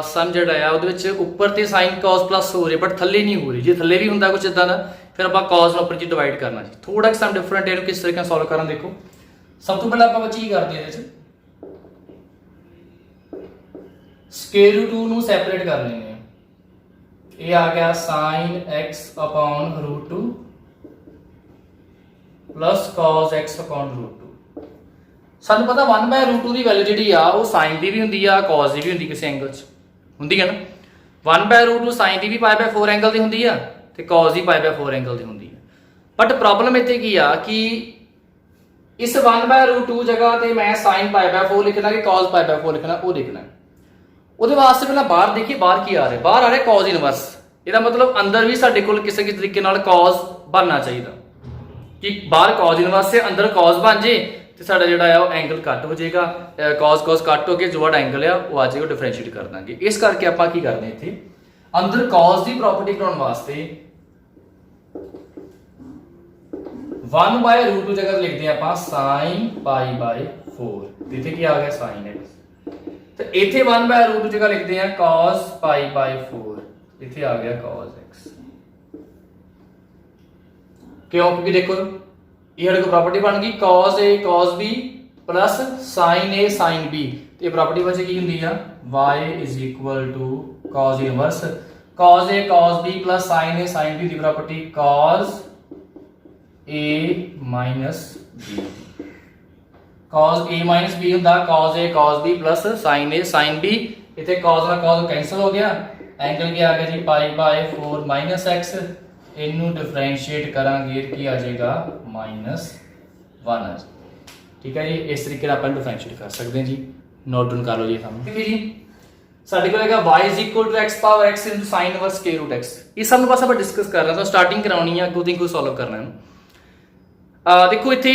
सम जिहड़ा आ उहदे विच उपर ते sin cos प्लस हो रही बट थल्ले नहीं हो रही, जे थल्ले भी हुंदा कुछ इदां दा फिर आप cos ਨੂੰ ਉੱਪਰ ਜੀ डिवाइड करना जी। थोड़ा सम डिफरेंट है, किस तरीके सॉल्व करना देखो। सब तो पहले आप बच्चे की करते हैं स्क्वायर रूट 2 ਨੂੰ ਸੈਪਰੇਟ ਕਰ ਲੈਣੇ ਆ। ਇਹ ਆ ਗਿਆ sin x upon √2 plus cos x upon √2। ਸਾਨੂੰ ਪਤਾ 1/√2 ਦੀ ਵੈਲਿਊ ਜਿਹੜੀ ਆ ਉਹ sin ਦੀ ਵੀ ਹੁੰਦੀ ਆ cos ਦੀ ਵੀ ਹੁੰਦੀ, ਕਿਸੇ ਐਂਗਲ 'ਚ ਹੁੰਦੀ ਹੈ ਨਾ। 1/√2 sin ਦੀ ਵੀ π/4 ਐਂਗਲ ਦੀ ਹੁੰਦੀ ਆ ਤੇ cos ਦੀ π/4 ਐਂਗਲ ਦੀ ਹੁੰਦੀ ਆ। ਬਟ ਪ੍ਰੋਬਲਮ ਇੱਥੇ ਕੀ ਆ ਕਿ इस 1/√2 जगह ਤੇ मैं sin π/4 लिखना कि cos π/4 लिखना, वो देखना ਉਹਦੇ ਵਾਸਤੇ ਪਹਿਲਾਂ ਬਾਹਰ ਦੇਖੀਏ ਬਾਹਰ ਕੀ ਆ ਰਿਹਾ। ਬਾਹਰ ਆ ਰਿਹਾ cos ਇਨਵਰਸ, ਇਹਦਾ ਮਤਲਬ ਅੰਦਰ ਵੀ ਸਾਡੇ ਕੋਲ ਕਿਸੇ ਤਰੀਕੇ ਨਾਲ cos ਬਣਨਾ ਚਾਹੀਦਾ ਕਿ ਬਾਹਰ cos ਇਨਵਰਸ ਤੇ ਅੰਦਰ cos ਬਣ ਜੇ ਤੇ ਸਾਡਾ ਜਿਹੜਾ ਆ ਉਹ ਐਂਗਲ ਕੱਟ ਹੋ ਜਾਏਗਾ। cos ਕੱਟ ਹੋ ਕੇ ਜੋ ਵਾਲਾ ਐਂਗਲ ਆ ਉਹ ਆ ਜਾਏਗਾ, ਡਿਫਰੈਂਸ਼ੀਏਟ ਕਰ ਦਾਂਗੇ। ਇਸ ਕਰਕੇ ਆਪਾਂ ਕੀ ਕਰਨੇ ਇੱਥੇ अंदर cos की प्रॉपर्टी बनाने वास्ते 1/√2 जगह लिखते हैं आप sin π/4 इथे क्या आ गया sin x तो इथे 1/√2 जगह लिखते हैं cos π/4 इथे आ गया cos x क्यों क्योंकि देखो ये हमारे को प्रॉपर्टी बन गई cos a cos b plus sin a sin b तो ये प्रॉपर्टी बचे की होंगी है y is equal to cos inverse cos a cos b plus sin a sin b की property cos a minus b cos a minus b ਹੁੰਦਾ cos a cos b plus sin a sin b इथे cos ਨਾਲ cos cancel हो गया angle क्या आ गया जी π/4 minus x इनू differentiate करांगे की आ जाएगा -1 आ जाएगा ठीक है जी इस तरीके ਨਾਲ ਆਪਾਂ डिफरेंशिएट कर सकते हैं जी नोट डाउन कर लो जी सामने ठीक है जी ਸਾਡੇ ਕੋਲ ਹੈਗਾ y is equal to x power x into sin inverse square root x ਇਹ ਸਭ ਨੂੰ ਬਸ ਆਪਾਂ ਡਿਸਕਸ ਕਰ ਰਹੇ ਹਾਂ ਤਾਂ ਸਟਾਰਟਿੰਗ ਕਰਾਉਣੀ ਹੈ ਅੱਗੋਂ ਦੀ ਕੋਈ ਸੋਲਵ ਕਰਨਾ ਹੈ ਦੇਖੋ ਇੱਥੇ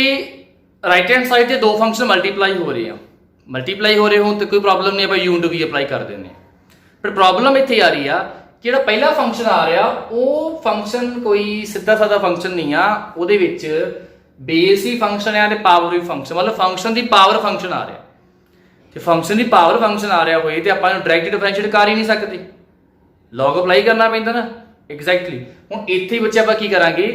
ਰਾਈਟ ਹੈਂਡ ਸਾਈਡ ਤੇ ਦੋ ਫੰਕਸ਼ਨ ਮਲਟੀਪਲਾਈ ਹੋ ਰਹੇ ਹੋ ਤੇ ਕੋਈ ਪ੍ਰੋਬਲਮ ਨਹੀਂ ਆਪਾਂ u into v ਅਪਲਾਈ ਕਰ ਦਿੰਦੇ ਪਰ ਪ੍ਰੋਬਲਮ ਇੱਥੇ ਆ ਰਹੀ ਆ ਜਿਹੜਾ ਪਹਿਲਾ ਫੰਕਸ਼ਨ ਆ ਰਿਹਾ ਉਹ ਫੰਕਸ਼ਨ ਕੋਈ ਸਿੱਧਾ ਸਾਦਾ ਫੰਕਸ਼ਨ ਨਹੀਂ ਆ ਉਹਦੇ ਵਿੱਚ ਬੇਸ ਹੀ ਫੰਕਸ਼ਨ ਆ ਤੇ ਪਾਵਰ ਵੀ ਫੰਕਸ਼ਨ ਮਤਲਬ ਫੰਕਸ਼ਨ ਦੀ ਪਾਵਰ ਫੰਕਸ਼ਨ ਆ ਰਿਹਾ ਤੇ ਫੰਕਸ਼ਨ ਦੀ ਪਾਵਰ ਫੰਕਸ਼ਨ ਆ ਰਿਹਾ ਹੋਏ ਤੇ ਆਪਾਂ ਨੂੰ ਡਾਇਰੈਕਟ ਡਿਫਰੈਂਸ਼ੀਏਟ ਕਰ ਹੀ ਨਹੀਂ ਸਕਦੇ log ਅਪਲਾਈ ਕਰਨਾ ਪੈਂਦਾ ਨਾ ਐਗਜ਼ੈਕਟਲੀ ਹੁਣ ਇੱਥੇ ਵਿੱਚ ਆਪਾਂ ਕੀ ਕਰਾਂਗੇ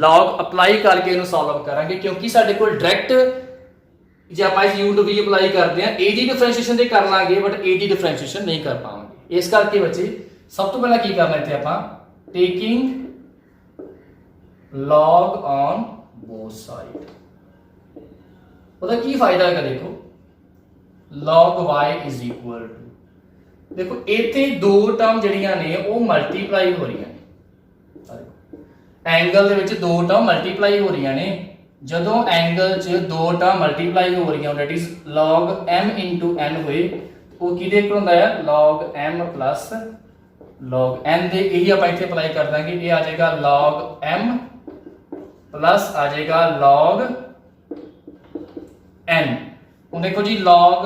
log ਅਪਲਾਈ ਕਰਕੇ ਇਹਨੂੰ ਸੋਲਵ ਕਰਾਂਗੇ ਕਿਉਂਕਿ ਸਾਡੇ ਕੋਲ ਡਾਇਰੈਕਟ ਜੇ ਆਪਾਂ ਇਸ u to v ਅਪਲਾਈ ਕਰਦੇ ਆ a ਦੀ ਡਿਫਰੈਂਸ਼ੀਏਸ਼ਨ ਤੇ ਕਰ ਲਾਂਗੇ ਬਟ a ਦੀ ਡਿਫਰੈਂਸ਼ੀਏਸ਼ਨ ਨਹੀਂ ਕਰ ਪਾਵਾਂਗੇ ਇਸ ਕਰਕੇ ਬੱਚੇ ਸਭ ਤੋਂ ਪਹਿਲਾਂ ਕੀ ਕਰਨਾ ਇੱਥੇ ਆਪਾਂ taking log on both side ਉਹਦਾ ਕੀ ਫਾਇਦਾ ਹੈਗਾ ਦੇਖੋ log y is equal to ਦੇਖੋ ਇੱਥੇ ਦੋ ਟਰਮ ਜਿਹੜੀਆਂ ਨੇ ਉਹ ਮਲਟੀਪਲਾਈ ਹੋ ਰਹੀਆਂ ਨੇ ਐਂਗਲ ਦੇ ਵਿੱਚ ਦੋ ਟਰਮ ਮਲਟੀਪਲਾਈ ਹੋ ਰਹੀਆਂ ਨੇ ਜਦੋਂ ਐਂਗਲ 'ਚ ਦੋ ਟਰਮ ਮਲਟੀਪਲਾਈ ਹੋ ਰਹੀਆਂ that is log m into n ਹੋਏ ਉਹ ਕਿਹਦੇ ਕੋਲ ਹੁੰਦਾ ਹੈ log m plus log n ਦੇ ਇਹੀ ਆਪਾਂ ਇੱਥੇ ਅਪਲਾਈ ਕਰ ਦਾਂਗੇ ਇਹ ਆ ਜਾਏਗਾ log m plus ਆ ਜਾਏਗਾ log n ਹੁਣ ਦੇਖੋ ਜੀ log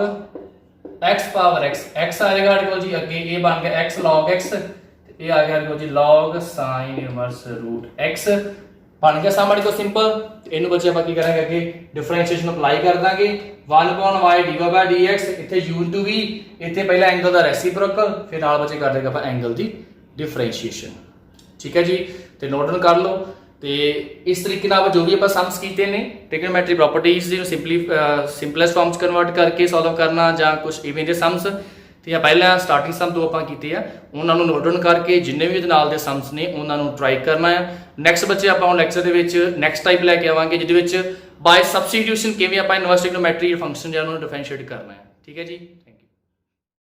x power x x ਆ ਜਾਏਗਾ ਸਾਡੇ ਕੋਲ ਜੀ ਅੱਗੇ ਇਹ ਬਣ ਗਿਆ x log x ਤੇ ਇਹ ਆ ਗਿਆ ਦੇਖੋ ਜੀ log sin inverse root x ਬਣ ਗਿਆ ਸਾਹਮਣੇ ਤੋਂ ਸਿੰਪਲ ਇਹਨੂੰ ਬੱਚੇ ਆਪਾਂ ਕੀ ਕਰਾਂਗੇ ਅੱਗੇ ਡਿਫਰੈਂਸ਼ੀਏਸ਼ਨ ਅਪਲਾਈ ਕਰ ਦਾਂਗੇ 1/y dydx ਇੱਥੇ u into v ਇੱਥੇ ਪਹਿਲਾ ਐਂਗਲ ਦਾ ਰੈਸੀਪ੍ਰੋਕਲ ਫਿਰ ਨਾਲ ਬੱਚੇ ਕਰ ਦੇਗਾ ਆਪਾਂ ਐਂਗਲ ਦੀ ਡਿਫਰੈਂਸ਼ੀਏਸ਼ਨ ਠੀਕ ਹੈ ਜੀ ਤੇ ਨੋਟ ਡਾਊਨ ਕਰ ਲਓ ਤੇ ਇਸ ਤਰੀਕੇ ਨਾਲ ਜੋ ਵੀ ਆਪਾਂ ਸਮਸ ਕੀਤੇ ਨੇ ਟ੍ਰਿਗਨੋਮੈਟਰੀ ਪ੍ਰੋਪਰਟੀਜ਼ ਨੂੰ ਸਿੰਪਲੈਸਟ ਫਾਰਮਸ ਕਨਵਰਟ ਕਰਕੇ ਸੋਲਵ ਕਰਨਾ ਜਾਂ ਕੁਝ ਇਵੇਂ ਦੇ ਸਮਸ ਤੇ ਜਾਂ ਪਹਿਲਾਂ ਸਟਾਰਟਿੰਗ ਸਮ ਦੋ ਆਪਾਂ ਕੀਤੇ ਆ ਉਹਨਾਂ ਨੂੰ ਨੋਟ ਡਾਊਨ ਕਰਕੇ ਜਿੰਨੇ ਵੀ ਇਹਦੇ ਨਾਲ ਦੇ ਸਮਸ ਨੇ ਉਹਨਾਂ ਨੂੰ ਟਰਾਈ ਕਰਨਾ ਹੈ ਨੈਕਸਟ ਬੱਚੇ ਆਪਾਂ ਹੁਣ ਲੈਕਚਰ ਦੇ ਵਿੱਚ ਨੈਕਸਟ ਟਾਈਪ ਲੈ ਕੇ ਆਵਾਂਗੇ ਜਿਹਦੇ ਵਿੱਚ ਬਾਈ ਸਬਸਟੀਟਿਊਸ਼ਨ ਕਿਵੇਂ ਆਪਾਂ ਇਨਵਰਸ ਟ੍ਰਿਗਨੋਮੈਟਰੀ ਫੰਕਸ਼ਨ ਜਾਂ ਉਹਨੂੰ ਡਿਫਰੈਂਸ਼ੀਏਟ ਕਰਨਾ ਹੈ ਠੀਕ ਹੈ ਜੀ।